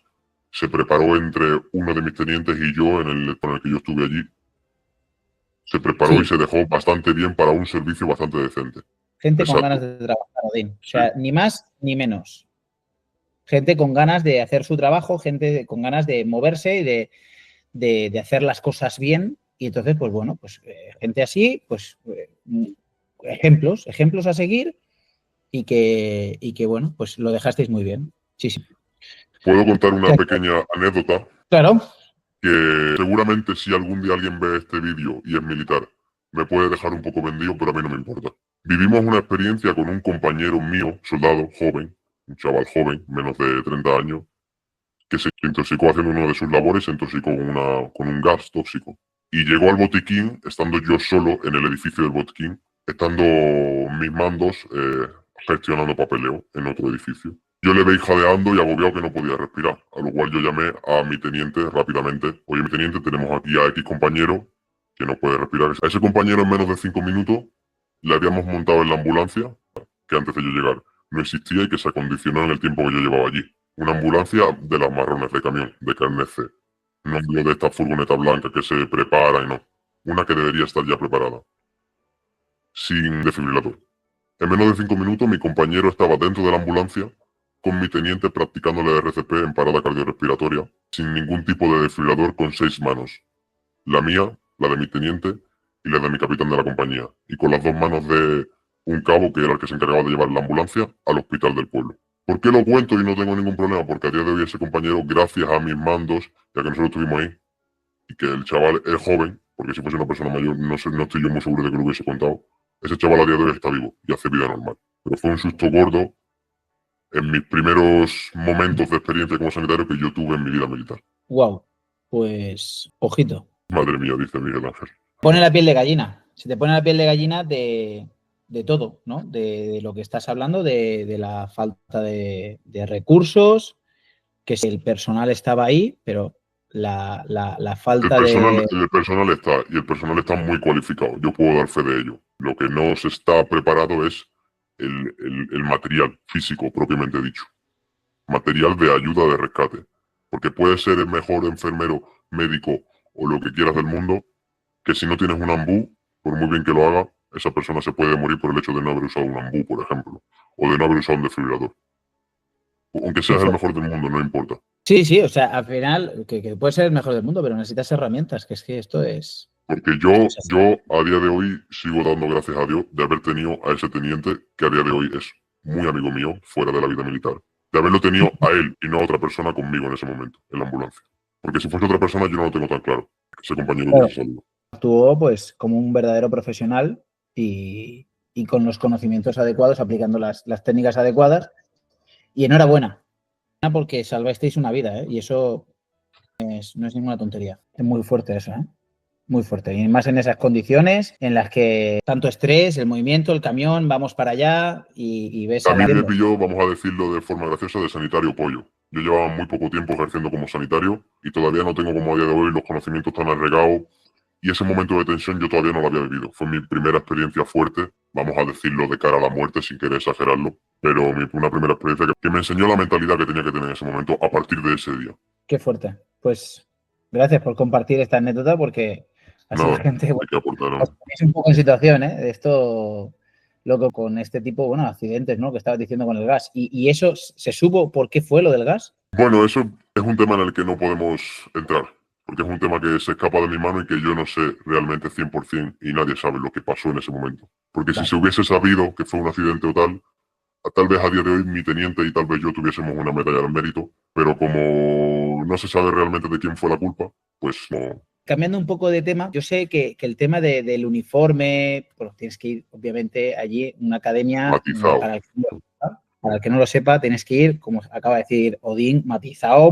se preparó entre uno de mis tenientes y yo, con el que yo estuve allí. Se preparó y Sí, se dejó bastante bien para un servicio bastante decente. gente con ganas Exacto, de trabajar, Odín. O sí. sea, ni más ni menos. Gente con ganas de hacer su trabajo, gente con ganas de moverse y de hacer las cosas bien. Y entonces, pues bueno, pues gente así, pues ejemplos a seguir y que, bueno, pues lo dejasteis muy bien. Sí, sí. Puedo contar una pequeña anécdota Claro, que seguramente si algún día alguien ve este vídeo y es militar, me puede dejar un poco vendido, pero a mí no me importa. Vivimos una experiencia con un compañero mío, soldado, joven, un chaval joven, menos de 30 años, que se intoxicó haciendo una de sus labores, se intoxicó con un gas tóxico. Y llegó al botiquín, estando yo solo en el edificio del botiquín, estando mis mandos gestionando papeleo en otro edificio. Yo le veía jadeando y agobiado que no podía respirar, a lo cual yo llamé a mi teniente rápidamente. Oye, mi teniente, tenemos aquí a X compañero que no puede respirar. A ese compañero en menos de 5 minutos le habíamos montado en la ambulancia, que antes de yo llegar no existía y que se acondicionó en el tiempo que yo llevaba allí. Una ambulancia de las marrones de camión, de carne C. No de esta furgoneta blanca que se prepara y no. Una que debería estar ya preparada. Sin desfibrilador. En menos de 5 minutos mi compañero estaba dentro de la ambulancia con mi teniente practicando la RCP en parada cardiorrespiratoria, sin ningún tipo de desfibrilador con 6 manos. La mía, la de mi teniente y la de mi capitán de la compañía. Y con las 2 manos de un cabo que era el que se encargaba de llevar la ambulancia al hospital del pueblo. ¿Por qué lo cuento y no tengo ningún problema? Porque a día de hoy ese compañero, gracias a mis mandos, ya que nosotros estuvimos ahí, y que el chaval es joven, porque si fuese una persona mayor no estoy yo muy seguro de que lo hubiese contado, ese chaval a día de hoy está vivo y hace vida normal. Pero fue un susto gordo en mis primeros momentos de experiencia como sanitario que yo tuve en mi vida militar. wow. Pues, ojito. Madre mía, dice Miguel Ángel. Pone la piel de gallina. Se te pone la piel de gallina de todo, ¿no? De lo que estás hablando, de la falta de recursos, que si el personal estaba ahí, pero la falta de... El personal está, y el personal está muy cualificado. Yo puedo dar fe de ello. Lo que no se está preparado es el material físico, propiamente dicho. Material de ayuda de rescate. Porque puede ser el mejor enfermero, médico o lo que quieras del mundo, que si no tienes un ambú, por muy bien que lo haga, esa persona se puede morir por el hecho de no haber usado un ambú, por ejemplo, o de no haber usado un desfibrilador. Aunque seas el mejor del mundo, no importa. Sí, sí, o sea, al final, que puede ser el mejor del mundo, pero necesitas herramientas, que es que esto es... Porque yo a día de hoy sigo dando gracias a Dios de haber tenido a ese teniente que a día de hoy es muy amigo mío fuera de la vida militar. De haberlo tenido a él y no a otra persona conmigo en ese momento, en la ambulancia. Porque si fuese otra persona yo no lo tengo tan claro. Ese compañero hubiese salido. Actuó pues como un verdadero profesional y con los conocimientos adecuados, aplicando las técnicas adecuadas. Y enhorabuena, porque salvasteis una vida, ¿eh? Y eso no es ninguna tontería. Es muy fuerte eso, ¿eh? Muy fuerte. Y más en esas condiciones en las que tanto estrés, el movimiento, el camión, vamos para allá y ves a mí me pilló, vamos a decirlo de forma graciosa, de sanitario pollo. Yo llevaba muy poco tiempo ejerciendo como sanitario y todavía no tengo como a día de hoy los conocimientos tan arraigados. Y ese momento de tensión yo todavía no lo había vivido. Fue mi primera experiencia fuerte, vamos a decirlo de cara a la muerte sin querer exagerarlo, pero una primera experiencia que me enseñó la mentalidad que tenía que tener en ese momento a partir de ese día. Qué fuerte. Pues gracias por compartir esta anécdota porque así la gente hay que aportar, ¿no? es un poco en situación, ¿eh? De esto loco con este tipo, bueno, accidentes, ¿no? Que estabas diciendo con el gas. ¿Y eso se supo por qué fue lo del gas? Bueno, eso es un tema en el que no podemos entrar, porque es un tema que se escapa de mi mano y que yo no sé realmente 100% y nadie sabe lo que pasó en ese momento. Porque si se hubiese sabido que fue un accidente o tal vez a día de hoy mi teniente y tal vez yo tuviésemos una medalla al mérito, pero como no se sabe realmente de quién fue la culpa, pues no. Cambiando un poco de tema, yo sé que el tema del uniforme, pues tienes que ir, obviamente, allí, una academia Matizado. Para el que no lo sepa, tienes que ir, como acaba de decir Odín, matizado.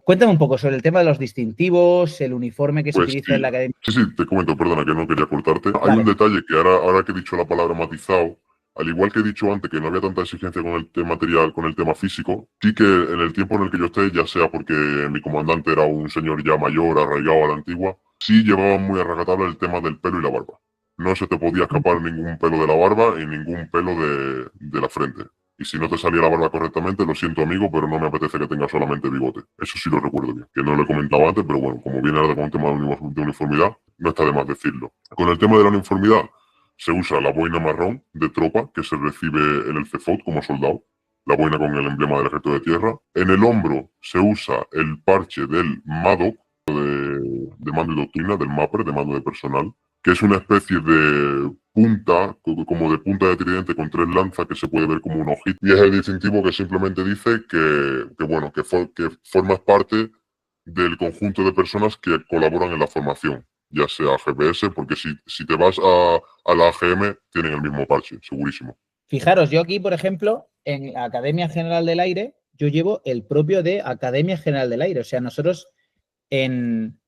Cuéntame un poco sobre el tema de los distintivos, el uniforme que se utiliza en la academia. Sí, te comento, perdona que no quería cortarte. Hay un detalle que ahora que he dicho la palabra matizado, al igual que he dicho antes que no había tanta exigencia con el tema material, con el tema físico, sí que en el tiempo en el que yo esté, ya sea porque mi comandante era un señor ya mayor, arraigado a la antigua, sí llevaba muy a rajatabla el tema del pelo y la barba. No se te podía escapar ningún pelo de la barba y ningún pelo de la frente. Y si no te salía la barba correctamente, lo siento amigo, pero no me apetece que tenga solamente bigote. Eso sí lo recuerdo bien, que no lo he comentado antes, pero bueno, como viene ahora con un tema de uniformidad, no está de más decirlo. Con el tema de la uniformidad, se usa la boina marrón de tropa que se recibe en el CEFOT como soldado, la boina con el emblema del Ejército de Tierra. En el hombro se usa el parche del MADOC, de mando y doctrina, del MAPRE, de mando de personal, que es una especie de punta, como de punta de tridente con 3 lanzas que se puede ver como un ojito. Y es el distintivo que simplemente dice que formas parte del conjunto de personas que colaboran en la formación, ya sea GPS, porque si te vas a la AGM, tienen el mismo parche, segurísimo. Fijaros, yo aquí, por ejemplo, en la Academia General del Aire, yo llevo el propio de Academia General del Aire. O sea, nosotros en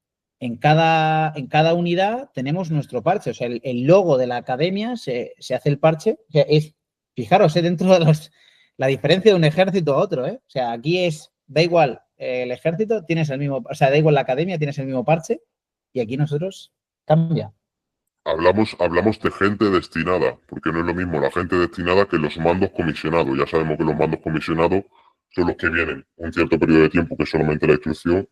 cada unidad tenemos nuestro parche. O sea, el logo de la academia se hace el parche. O sea, fijaros, dentro de la diferencia de un ejército a otro, ¿eh? O sea, aquí da igual el ejército, tienes el mismo, o sea, da igual la academia, tienes el mismo parche, y aquí nosotros cambia. Hablamos de gente destinada, porque no es lo mismo la gente destinada que los mandos comisionados. Ya sabemos que los mandos comisionados son los que vienen un cierto periodo de tiempo, que es solamente la instrucción,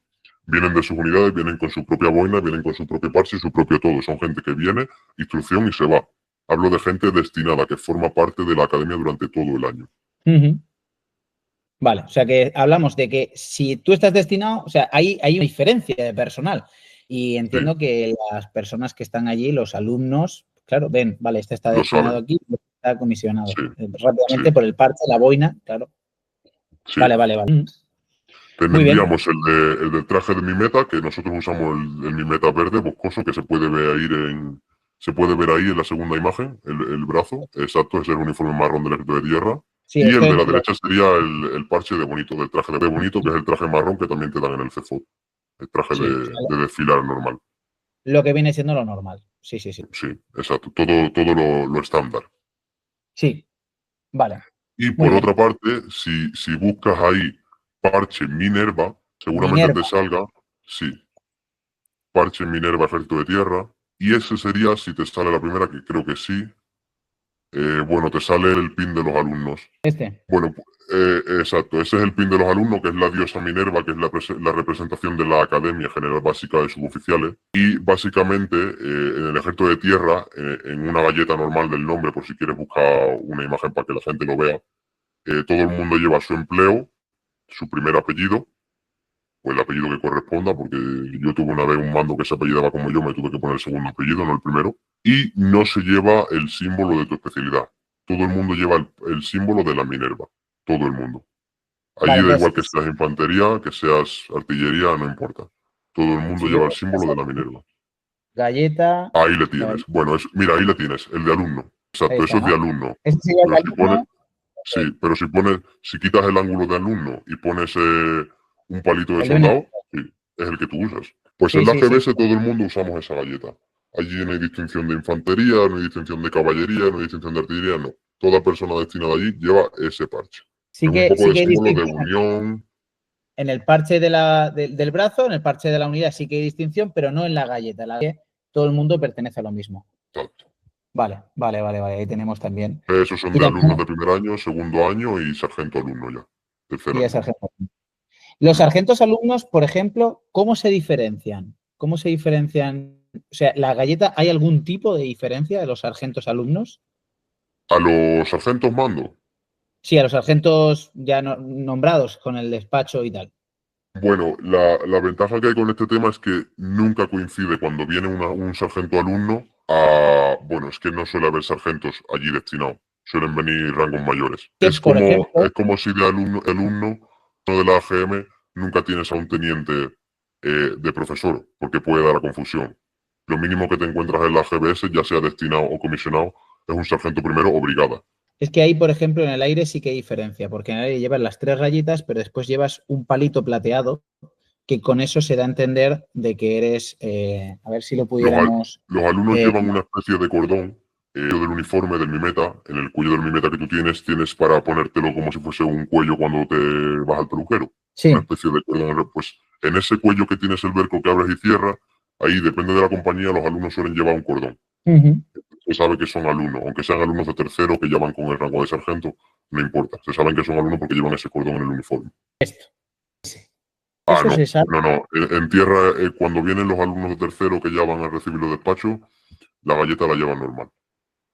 vienen de sus unidades, vienen con su propia boina, vienen con su propio parche y su propio todo. Son gente que viene, instrucción y se va. Hablo de gente destinada, que forma parte de la academia durante todo el año. Vale, o sea que hablamos de que si tú estás destinado, o sea, hay una diferencia de personal. Y entiendo que las personas que están allí, los alumnos, claro, ven, vale, este está destinado aquí, este está comisionado. Rápidamente por el parche, la boina, claro. Vale. Tendríamos el del traje de Mimeta, que nosotros usamos el Mimeta verde, boscoso, que se puede ver ahí en la segunda imagen, el brazo, exacto, es el uniforme marrón del Ejército de Tierra. Sí, y el de la derecha sería el parche de Bonito, del traje de Bonito, que es el traje marrón que también te dan en el CEFOT, el traje de desfilar normal. Lo que viene siendo lo normal, sí. Sí, exacto, todo lo estándar. Sí, vale. Y por otra parte, si buscas ahí parche Minerva, seguramente te salga, parche Minerva Ejército de Tierra, y ese sería, si te sale la primera, que creo que sí, Bueno, te sale el pin de los alumnos. Bueno, exacto, ese es el pin de los alumnos, que es la diosa Minerva, que es la representación de la Academia General Básica de Suboficiales. Y básicamente, en el ejército de tierra, en una galleta normal del nombre, por si quieres buscar una imagen para que la gente lo vea, todo el mundo lleva su empleo, su primer apellido, o el apellido que corresponda, porque yo tuve una vez un mando que se apellidaba como yo, me tuve que poner el segundo apellido, no el primero. Y no se lleva el símbolo de tu especialidad. Todo el mundo lleva el símbolo de la Minerva. Todo el mundo. Allí Vale, da igual que entonces, seas infantería, que seas artillería, no importa. Todo el mundo si yo lleva el símbolo de la Minerva. galleta, Ahí le tienes. galleta, Bueno, mira, ahí le tienes, el de alumno. ahí Exacto, eso está, es de ¿no? alumno. Este sería el Pero si pones, alumno. sí, pero si quitas el ángulo de alumno y pones un palito de El de un- soldado, sí, es el que tú usas. Pues en Sí, la sí, sí. GBS todo el mundo usamos esa galleta. Allí no hay distinción de infantería, no hay distinción de caballería, no hay distinción de artillería, no. Toda persona destinada allí lleva ese parche. Es un poco Sí de que hay símbolo de distinción. unión. En el parche del brazo, en el parche de la unidad sí que hay distinción, pero no en la galleta. Todo el mundo pertenece a lo mismo. Exacto. Vale, vale, vale, vale. Ahí tenemos también. Esos son Y de alumnos también, de primer año, segundo año y sargento alumno ya. Tercer y es año. sargento. Los Mm. sargentos alumnos, por ejemplo, ¿cómo se diferencian? ¿Cómo se diferencian? O sea, ¿la galleta hay algún tipo de diferencia de los sargentos alumnos? A los sargentos mando. Sí, a los sargentos ya nombrados con el despacho y tal. Bueno, la ventaja que hay con este tema es que nunca coincide cuando viene un sargento alumno a... Bueno, es que no suele haber sargentos allí destinados, suelen venir rangos mayores. Que, por ejemplo, Es como si de alumno de la AGM nunca tienes a un teniente de profesor, porque puede dar a confusión. Lo mínimo que te encuentras en la GBS, ya sea destinado o comisionado, es un sargento primero o brigada. es que ahí, por ejemplo, en el aire sí que hay diferencia, porque en el aire llevas las 3 rayitas, pero después llevas un palito plateado, que con eso se da a entender de que eres, a ver si lo Los, al- pudiéramos, los alumnos eh, llevan una especie de cordón del uniforme del mimeta. En el cuello del mimeta que tú tienes para ponértelo como si fuese un cuello cuando te vas al peluquero. Una sí, especie de cordón. Pues en ese cuello que tienes el verco que abres y cierras, ahí depende de la compañía, los alumnos suelen llevar un cordón. Se sabe que son alumnos, aunque sean alumnos de tercero que ya van con el rango de sargento, no importa. Se saben que son alumnos porque llevan ese cordón en el uniforme. Ah, eso no, se sabe. no. En tierra, cuando vienen los alumnos de tercero que ya van a recibir los despachos, la galleta la llevan normal.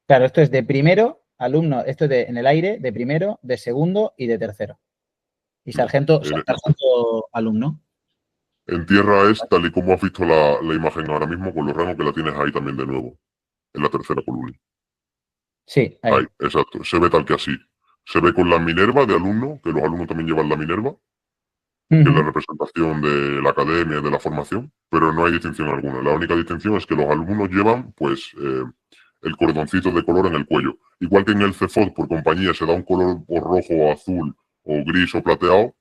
Claro, esto es de primero, alumno, esto es en el aire, de primero, de segundo y de tercero. Y Mm. sargento alumno. En tierra es tal y como has visto la imagen ahora mismo, con los rangos que la tienes ahí también de nuevo, en la tercera columna. Sí, Ahí, ahí. exacto. Se ve tal que así. Se ve con la Minerva de alumno, que los alumnos también llevan la Minerva, que es la representación de la academia y de la formación, pero no hay distinción alguna. La única distinción es que los alumnos llevan, pues, el cordoncito de color en el cuello. Igual que en el CEFOD por compañía se da un color o rojo o azul o gris o plateado,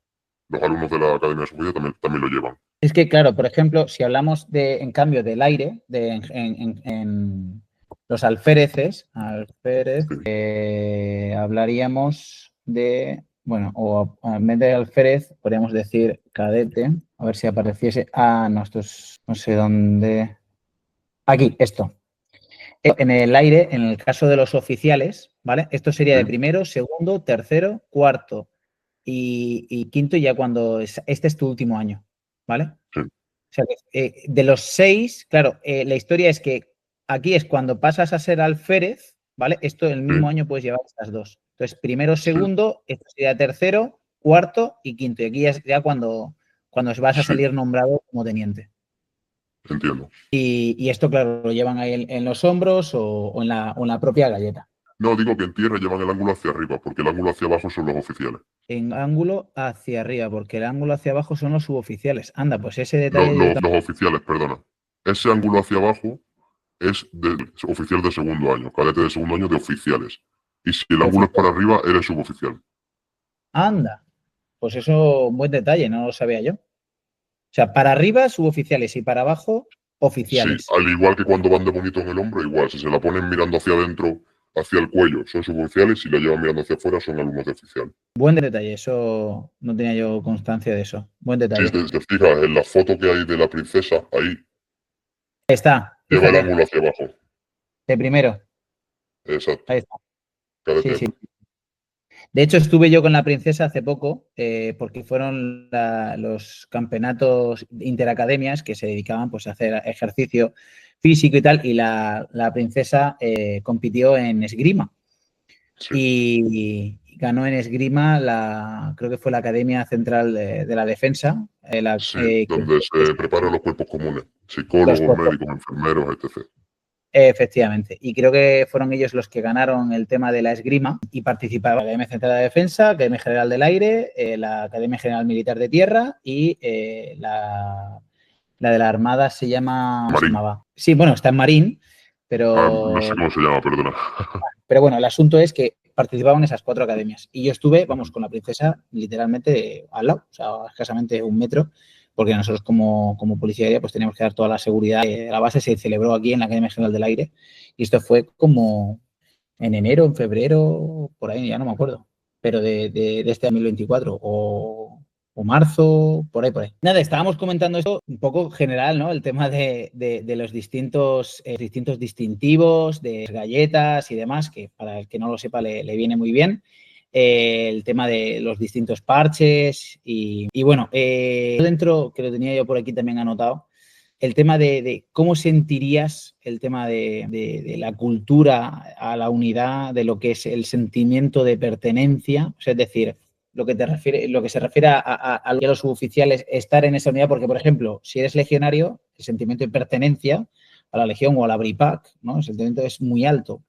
los alumnos de la Academia de Suboficiales también lo llevan. Es que, claro, por ejemplo, si hablamos en cambio, del aire, en los alféreces, Sí. hablaríamos de, bueno, o en vez de alférez, podríamos decir cadete, a ver si apareciese. Ah, no, esto es, no sé dónde. Aquí, esto. En el aire, en el caso de los oficiales, ¿vale? Esto sería de Sí, primero, segundo, tercero, cuarto y quinto, ya cuando este es tu último año, ¿vale? sí, O sea, de los 6, claro, la historia es que aquí es cuando pasas a ser alférez, ¿vale? Esto el sí, mismo año puedes llevar estas dos. Entonces, primero, sí, segundo, esto sería tercero, cuarto y quinto. Y aquí es ya cuando vas a sí, salir nombrado como teniente. entiendo. Y esto, claro, lo llevan ahí en los hombros o en la propia galleta. No, digo que en tierra llevan el ángulo hacia arriba, porque el ángulo hacia abajo son los oficiales. En ángulo hacia arriba, porque el ángulo hacia abajo son los suboficiales. Anda, pues ese detalle yo también. Los oficiales, perdona. Ese ángulo hacia abajo es del oficial de segundo año, cadete de segundo año de oficiales. Y si el ángulo es para arriba, eres suboficial. Anda, pues eso, un buen detalle, no lo sabía yo. O sea, para arriba suboficiales y para abajo Sí, oficiales. al igual que cuando van de bonito en el hombro, igual. Si se la ponen mirando hacia adentro, hacia el cuello, son suboficiales. Si la llevan mirando hacia afuera, son alumnos de oficial. Buen detalle, eso no tenía yo constancia de eso. Buen Si detalle. te fijas en la foto que hay de la princesa, ahí Ahí está, lleva el fíjate, ángulo hacia abajo. de primero. Exacto. Ahí está. Sí, sí. cadete. De hecho, estuve yo con la princesa hace poco, porque fueron los campeonatos interacademias que se dedicaban pues, a hacer ejercicio físico y tal, y la princesa compitió en esgrima. Sí, Y ganó en esgrima creo que fue la Academia Central de la Defensa, sí, donde se preparan los cuerpos comunes, los psicólogos, cuerpos. médicos, enfermeros, etc. Efectivamente. Y creo que fueron ellos los que ganaron el tema de la esgrima y participaban la Academia Central de la Defensa, Academia General del Aire, la Academia General Militar de Tierra y la de la Armada se llama... ¿Cómo se Marín. llamaba? Sí, bueno, está en Marín, No sé pero cómo se llama, perdona. bueno, el asunto es que participaban esas 4 academias y yo estuve, vamos, con la princesa literalmente al lado, o sea, escasamente 1 metro, porque nosotros como policía aérea pues teníamos que dar toda la seguridad. La base se celebró aquí en la Academia General del Aire y esto fue como en enero, en febrero, por ahí, ya no me acuerdo, pero de este 2024 o marzo, por ahí, por ahí. Nada, estábamos comentando esto un poco general, ¿no? El tema de los distintos distintivos, de galletas y demás, que para el que no lo sepa le viene muy bien. El tema de los distintos parches y bueno, dentro, que lo tenía yo por aquí también anotado, el tema de cómo sentirías el tema de la cultura a la unidad, de lo que es el sentimiento de pertenencia, o sea, es decir, lo que se refiere a los suboficiales, estar en esa unidad, porque, por ejemplo, si eres legionario, el sentimiento de pertenencia a la legión o a la BRIPAC, ¿no? El sentimiento es muy alto.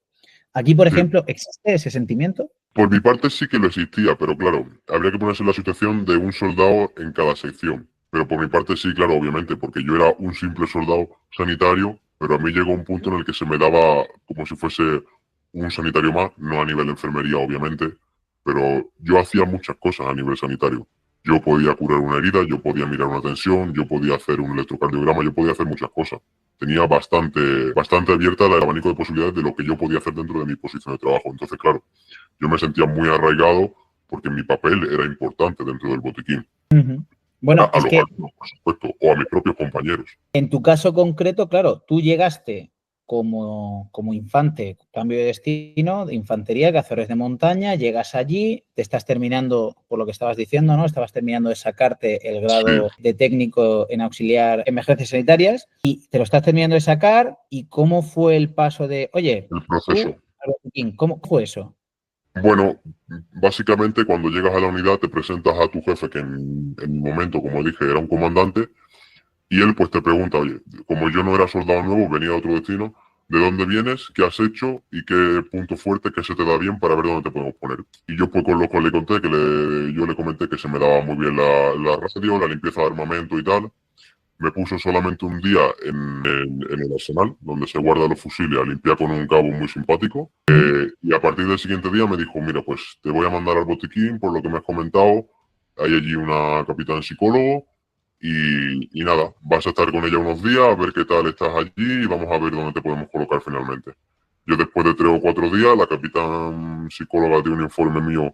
Aquí, por Sí. ejemplo, ¿existe ese sentimiento? Por mi parte sí que lo existía, pero claro, habría que ponerse en la situación de un soldado en cada sección. Pero por mi parte sí, claro, obviamente, porque yo era un simple soldado sanitario, pero a mí llegó un punto en el que se me daba como si fuese un sanitario más, no a nivel de enfermería, obviamente, pero yo hacía muchas cosas a nivel sanitario. Yo podía curar una herida, yo podía mirar una tensión, yo podía hacer un electrocardiograma, yo podía hacer muchas cosas. Tenía bastante abierta el abanico de posibilidades de lo que yo podía hacer dentro de mi posición de trabajo. Entonces, claro, yo me sentía muy arraigado porque mi papel era importante dentro del botiquín. Bueno, A es los que alumnos, por supuesto, o a mis propios compañeros. en tu caso concreto, claro, tú llegaste como infante, cambio de destino, de infantería, cazadores de montaña, llegas allí, te estás terminando, por lo que estabas diciendo, ¿no? Estabas terminando de sacarte el Sí, grado de técnico en auxiliar emergencias sanitarias y te lo estás terminando de sacar. ¿Y cómo fue el paso de, oye, el tú, proceso. cómo fue eso? Bueno, básicamente cuando llegas a la unidad te presentas a tu jefe, que en mi momento, como dije, era un comandante, y él pues te pregunta, oye, como yo no era soldado nuevo, venía de otro destino, ¿de dónde vienes? ¿Qué has hecho? ¿Y qué punto fuerte que se te da bien para ver dónde te podemos poner? Y yo pues con lo que le conté, yo le comenté que se me daba muy bien la radio, la limpieza de armamento y tal. Me puso solamente un día en el arsenal, donde se guardan los fusiles, a limpiar con un cabo muy simpático. Y a partir del siguiente día me dijo, mira, pues te voy a mandar al botiquín por lo que me has comentado. Hay allí una capitán psicólogo y nada, vas a estar con ella unos días a ver qué tal estás allí y vamos a ver dónde te podemos colocar finalmente. Yo después de 3 o 4 días, la capitán psicóloga dio un informe mío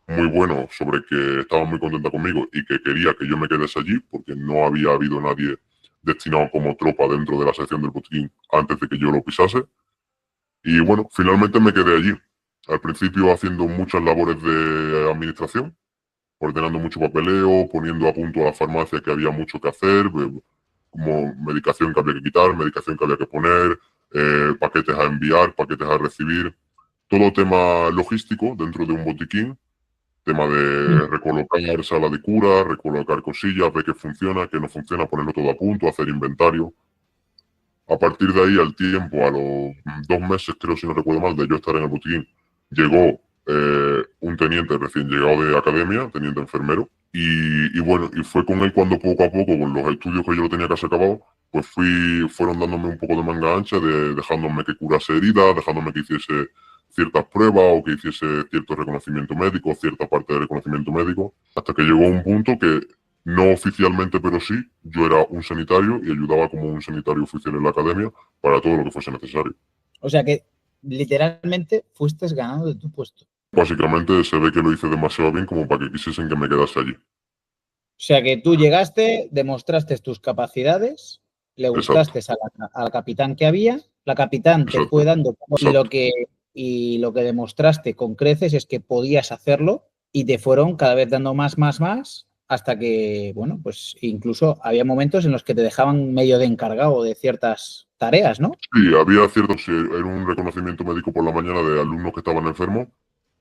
muy bueno sobre que estaba muy contenta conmigo y que quería que yo me quedase allí porque no había habido nadie destinado como tropa dentro de la sección del botiquín antes de que yo lo pisase. Y bueno, finalmente me quedé allí. Al principio haciendo muchas labores de administración, ordenando mucho papeleo, poniendo a punto a la farmacia que había mucho que hacer, como medicación que había que quitar, medicación que había que poner, paquetes a enviar, paquetes a recibir, todo tema logístico dentro de un botiquín, tema de recolocar sala de cura, recolocar cosillas, ver qué funciona, qué no funciona, ponerlo todo a punto, hacer inventario. A partir de ahí, al tiempo, a los 2 meses, creo si no recuerdo mal, de yo estar en el botiquín, llegó un teniente recién llegado de academia, teniente enfermero, y bueno, y fue con él cuando poco a poco, con los estudios que yo lo tenía casi acabado, pues fueron dándome un poco de manga ancha, dejándome que curase heridas, dejándome que hiciese ciertas pruebas o que hiciese cierto reconocimiento médico, cierta parte de reconocimiento médico, hasta que llegó un punto que no oficialmente, pero sí, yo era un sanitario y ayudaba como un sanitario oficial en la academia para todo lo que fuese necesario. O sea que literalmente fuiste ganando de tu puesto. Básicamente se ve que lo hice demasiado bien como para que quisiesen que me quedase allí. O sea que tú llegaste, demostraste tus capacidades, le Exacto, gustaste al capitán que había, la capitán te fue exacto, dando lo exacto. que y lo que demostraste con creces es que podías hacerlo y te fueron cada vez dando más, hasta que, bueno, pues incluso había momentos en los que te dejaban medio de encargado de ciertas tareas, ¿no? Sí, había ciertos, era un reconocimiento médico por la mañana de alumnos que estaban enfermos.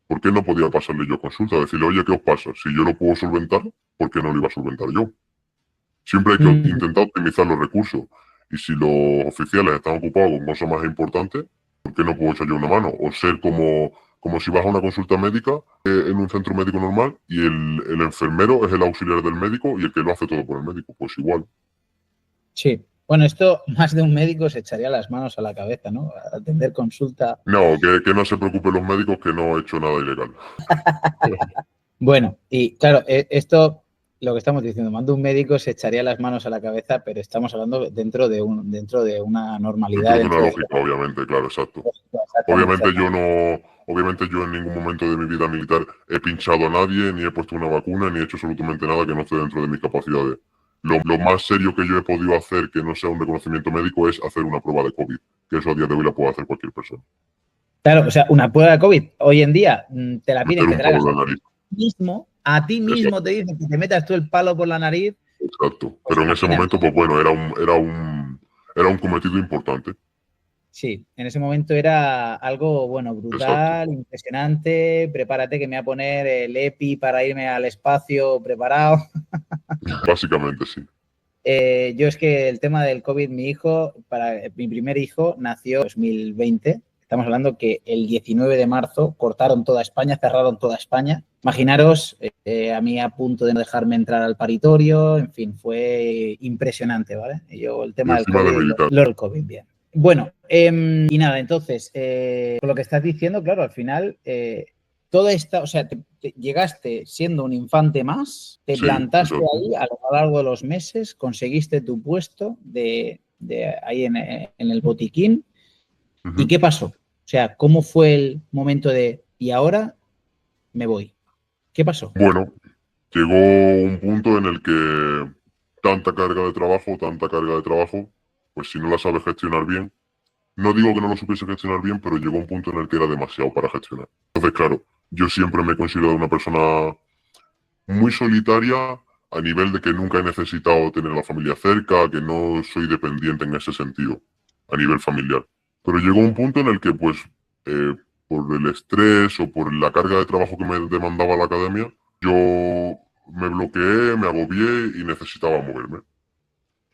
¿Por qué no podía pasarle yo consulta? Decirle, oye, ¿qué os pasa? Si yo lo puedo solventar, ¿por qué no lo iba a solventar yo? Siempre hay que intentar optimizar los recursos. Y si los oficiales están ocupados con cosas más importantes, ¿por qué no puedo echar yo una mano? O ser como si vas a una consulta médica en un centro médico normal y el enfermero es el auxiliar del médico y el que lo hace todo por el médico. Pues igual. Sí. Bueno, esto más de un médico se echaría las manos a la cabeza, ¿no? A atender consulta. No, que no se preocupen los médicos que no he hecho nada ilegal. Bueno, y claro, esto, lo que estamos diciendo, más de un médico se echaría las manos a la cabeza, pero estamos hablando dentro de una normalidad. Dentro de una lógica, obviamente, claro, exacto. Obviamente yo en ningún momento de mi vida militar he pinchado a nadie, ni he puesto una vacuna, ni he hecho absolutamente nada que no esté dentro de mis capacidades. Lo más serio que yo he podido hacer que no sea un reconocimiento médico es hacer una prueba de COVID, que eso a día de hoy la puede hacer cualquier persona. Claro, o sea, una prueba de COVID hoy en día te la piden Meter que un te la palo hagas en la nariz. a ti mismo Exacto, te dicen que te metas tú el palo por la nariz. exacto. Pues Pero en ese imagínate. momento, pues bueno, era un cometido importante. Sí, en ese momento era algo, bueno, Exacto. brutal, impresionante. Prepárate que me voy a poner el EPI para irme al espacio preparado. Básicamente, sí. Yo es que el tema del COVID, mi primer hijo nació en 2020. Estamos hablando que el 19 de marzo cortaron toda España, cerraron toda España. Imaginaros, a mí a punto de no dejarme entrar al paritorio, en fin, fue impresionante, ¿vale? Yo el Y tema del encima de COVID, militar. del COVID, bien. Bueno, y nada, entonces, con lo que estás diciendo, claro, al final, toda esta, o sea, llegaste siendo un infante más, te Sí, plantaste exacto. ahí a lo largo de los meses, conseguiste tu puesto ahí en el botiquín. ¿Y Ujú. qué pasó? O sea, ¿cómo fue el momento de, y ahora me voy? ¿Qué pasó? Bueno, llegó un punto en el que tanta carga de trabajo, pues si no la sabes gestionar bien, no digo que no lo supiese gestionar bien, pero llegó un punto en el que era demasiado para gestionar. Entonces, claro, yo siempre me he considerado una persona muy solitaria a nivel de que nunca he necesitado tener a la familia cerca, que no soy dependiente en ese sentido, a nivel familiar. Pero llegó un punto en el que, pues, eh, por el estrés o por la carga de trabajo que me demandaba la academia, yo me bloqueé, me agobié y necesitaba moverme.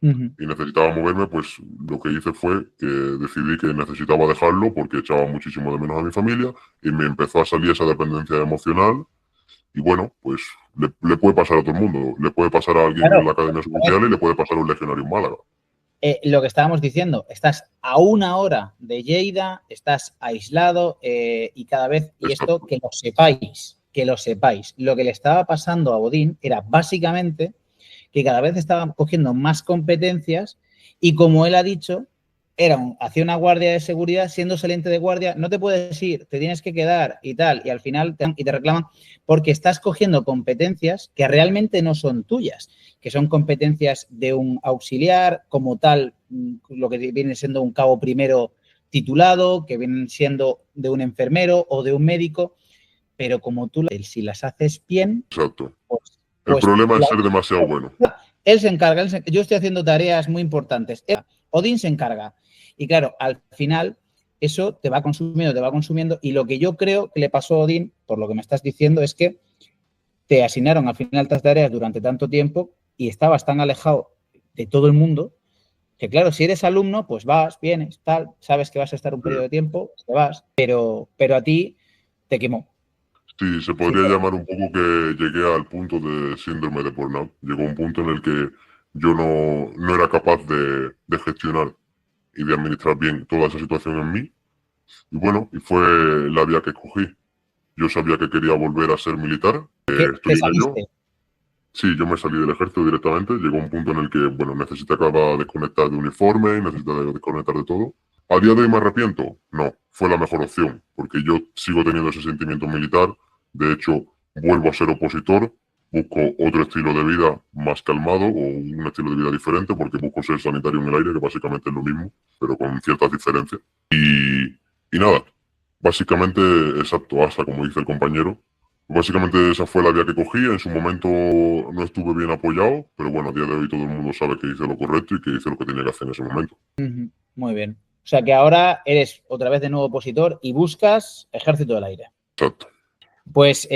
Y necesitaba moverme, pues lo que hice fue que decidí que necesitaba dejarlo porque echaba muchísimo de menos a mi familia y me empezó a salir esa dependencia emocional. Y bueno, pues le puede pasar a todo el mundo. Le puede pasar a alguien Claro, en la Academia Suboficial y le puede pasar a un legionario en Málaga. lo que estábamos diciendo, estás a una hora de Lleida, estás aislado y cada vez, y esto Exacto. que lo sepáis, lo que le estaba pasando a Bodín era básicamente que cada vez estaba cogiendo más competencias y como él ha dicho, hacía una guardia de seguridad, siendo saliente de guardia, no te puedes ir, te tienes que quedar y tal, y al final te reclaman porque estás cogiendo competencias que realmente no son tuyas, que son competencias de un auxiliar, como tal, lo que viene siendo un cabo primero titulado, que vienen siendo de un enfermero o de un médico, pero como tú, si las haces bien, Exacto. pues, El pues problema es ser demasiado bueno. él se encarga, yo estoy haciendo tareas muy importantes. Odín se encarga. Y claro, al final eso te va consumiendo. Y lo que yo creo que le pasó a Odín, por lo que me estás diciendo, es que te asignaron al final estas tareas durante tanto tiempo y estabas tan alejado de todo el mundo que, claro, si eres alumno, pues vas, vienes, tal, sabes que vas a estar un periodo de tiempo, te vas, pero a ti te quemó. Sí, se podría Sinceramente. llamar un poco que llegué al punto de síndrome de burnout. Llegó un punto en el que yo no era capaz de gestionar y de administrar bien toda esa situación en mí. Y bueno, y fue la vía que escogí. Yo sabía que quería volver a ser militar. ¿Qué te Estudié ello. saliste? Sí, yo me salí del ejército directamente. Llegó un punto en el que, bueno, necesitaba desconectar de uniforme, necesitaba desconectar de todo. ¿A día de hoy me arrepiento? No, fue la mejor opción, porque yo sigo teniendo ese sentimiento militar. De hecho, vuelvo a ser opositor, busco otro estilo de vida más calmado o un estilo de vida diferente, porque busco ser sanitario en el aire, que básicamente es lo mismo, pero con ciertas diferencias. Y nada, Básicamente, exacto, ASA, como dice el compañero. Básicamente esa fue la vía que cogí. En su momento no estuve bien apoyado, pero bueno, a día de hoy todo el mundo sabe que hice lo correcto y que hice lo que tenía que hacer en ese momento. Muy bien. O sea que ahora eres otra vez de nuevo opositor y buscas Ejército del Aire. Exacto. Pues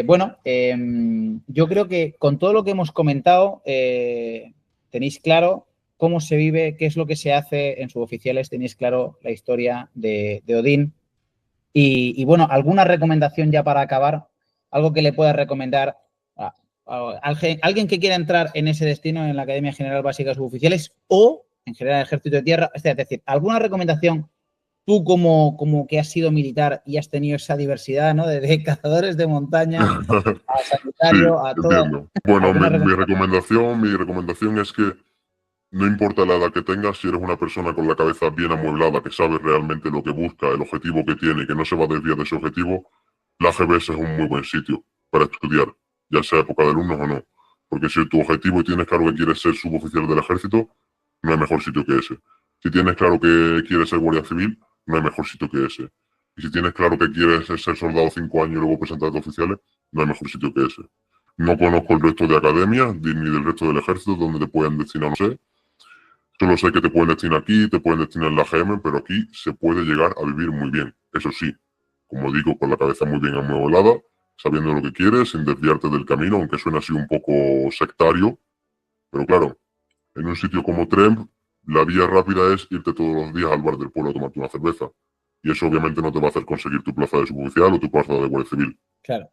bueno, yo creo que con todo lo que hemos comentado tenéis claro cómo se vive, qué es lo que se hace en suboficiales, tenéis claro la historia de Odín. Y bueno, alguna recomendación ya para acabar, algo que le puedas recomendar a alguien que quiera entrar en ese destino en la Academia General Básica de Suboficiales o en general el Ejército de Tierra. Es decir, alguna recomendación tú como que has sido militar y has tenido esa diversidad, ¿no? Desde cazadores de montaña a sanitario, Sí, a todo. entiendo. Bueno, ¿Alguna mi recomendación? recomendación es que no importa la edad que tengas, si eres una persona con la cabeza bien amueblada, que sabe realmente lo que busca, el objetivo que tiene y que no se va a desviar de ese objetivo, la GBS es un muy buen sitio para estudiar, ya sea época de alumnos o no. Porque si tu objetivo y tienes claro que quieres ser suboficial del ejército, no hay mejor sitio que ese. Si tienes claro que quieres ser guardia civil, no hay mejor sitio que ese. Y si tienes claro que quieres ser soldado 5 años y luego presentarte a oficiales, no hay mejor sitio que ese. No conozco el resto de academias ni del resto del ejército donde te puedan destinar, no sé. Solo sé que te pueden destinar aquí, te pueden destinar en la GM, pero aquí se puede llegar a vivir muy bien. Eso sí, como digo, con la cabeza muy bien amueblada, sabiendo lo que quieres, sin desviarte del camino, aunque suene así un poco sectario. Pero claro, en un sitio como Tremp, la vía rápida es irte todos los días al bar del pueblo a tomarte una cerveza. Y eso obviamente no te va a hacer conseguir tu plaza de suboficial o tu plaza de guardia civil. Claro,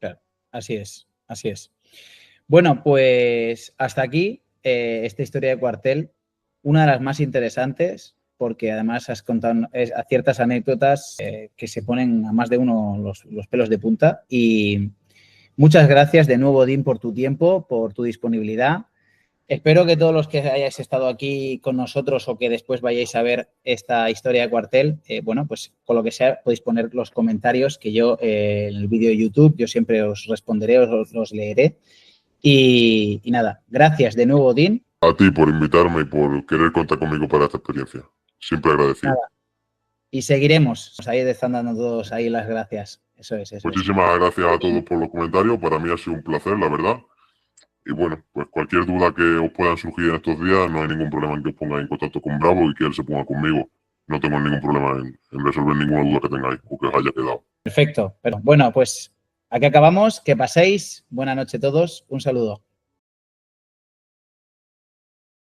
claro. Así es, así es. Bueno, pues hasta aquí esta historia de cuartel, una de las más interesantes, porque además has contado ciertas anécdotas que se ponen a más de uno los pelos de punta. Y muchas gracias de nuevo, Odín, por tu tiempo, por tu disponibilidad. Espero que todos los que hayáis estado aquí con nosotros o que después vayáis a ver esta historia de cuartel, bueno, pues con lo que sea podéis poner los comentarios que yo en el vídeo de YouTube, yo siempre os responderé, os leeré. Y nada, gracias de nuevo, Odín. A ti por invitarme y por querer contar conmigo para esta experiencia. Siempre agradecido. Nada. Y seguiremos. Ahí están dando todos ahí las gracias. Eso es, eso es. Muchísimas gracias a todos por los comentarios. Para mí ha sido un placer, la verdad. Y bueno, pues cualquier duda que os puedan surgir en estos días, no hay ningún problema en que os pongáis en contacto con Bravo y que él se ponga conmigo. No tengo ningún problema en resolver ninguna duda que tengáis o que os haya quedado. Perfecto. Pero bueno, pues aquí acabamos. Que paséis. Buenas noches a todos. Un saludo.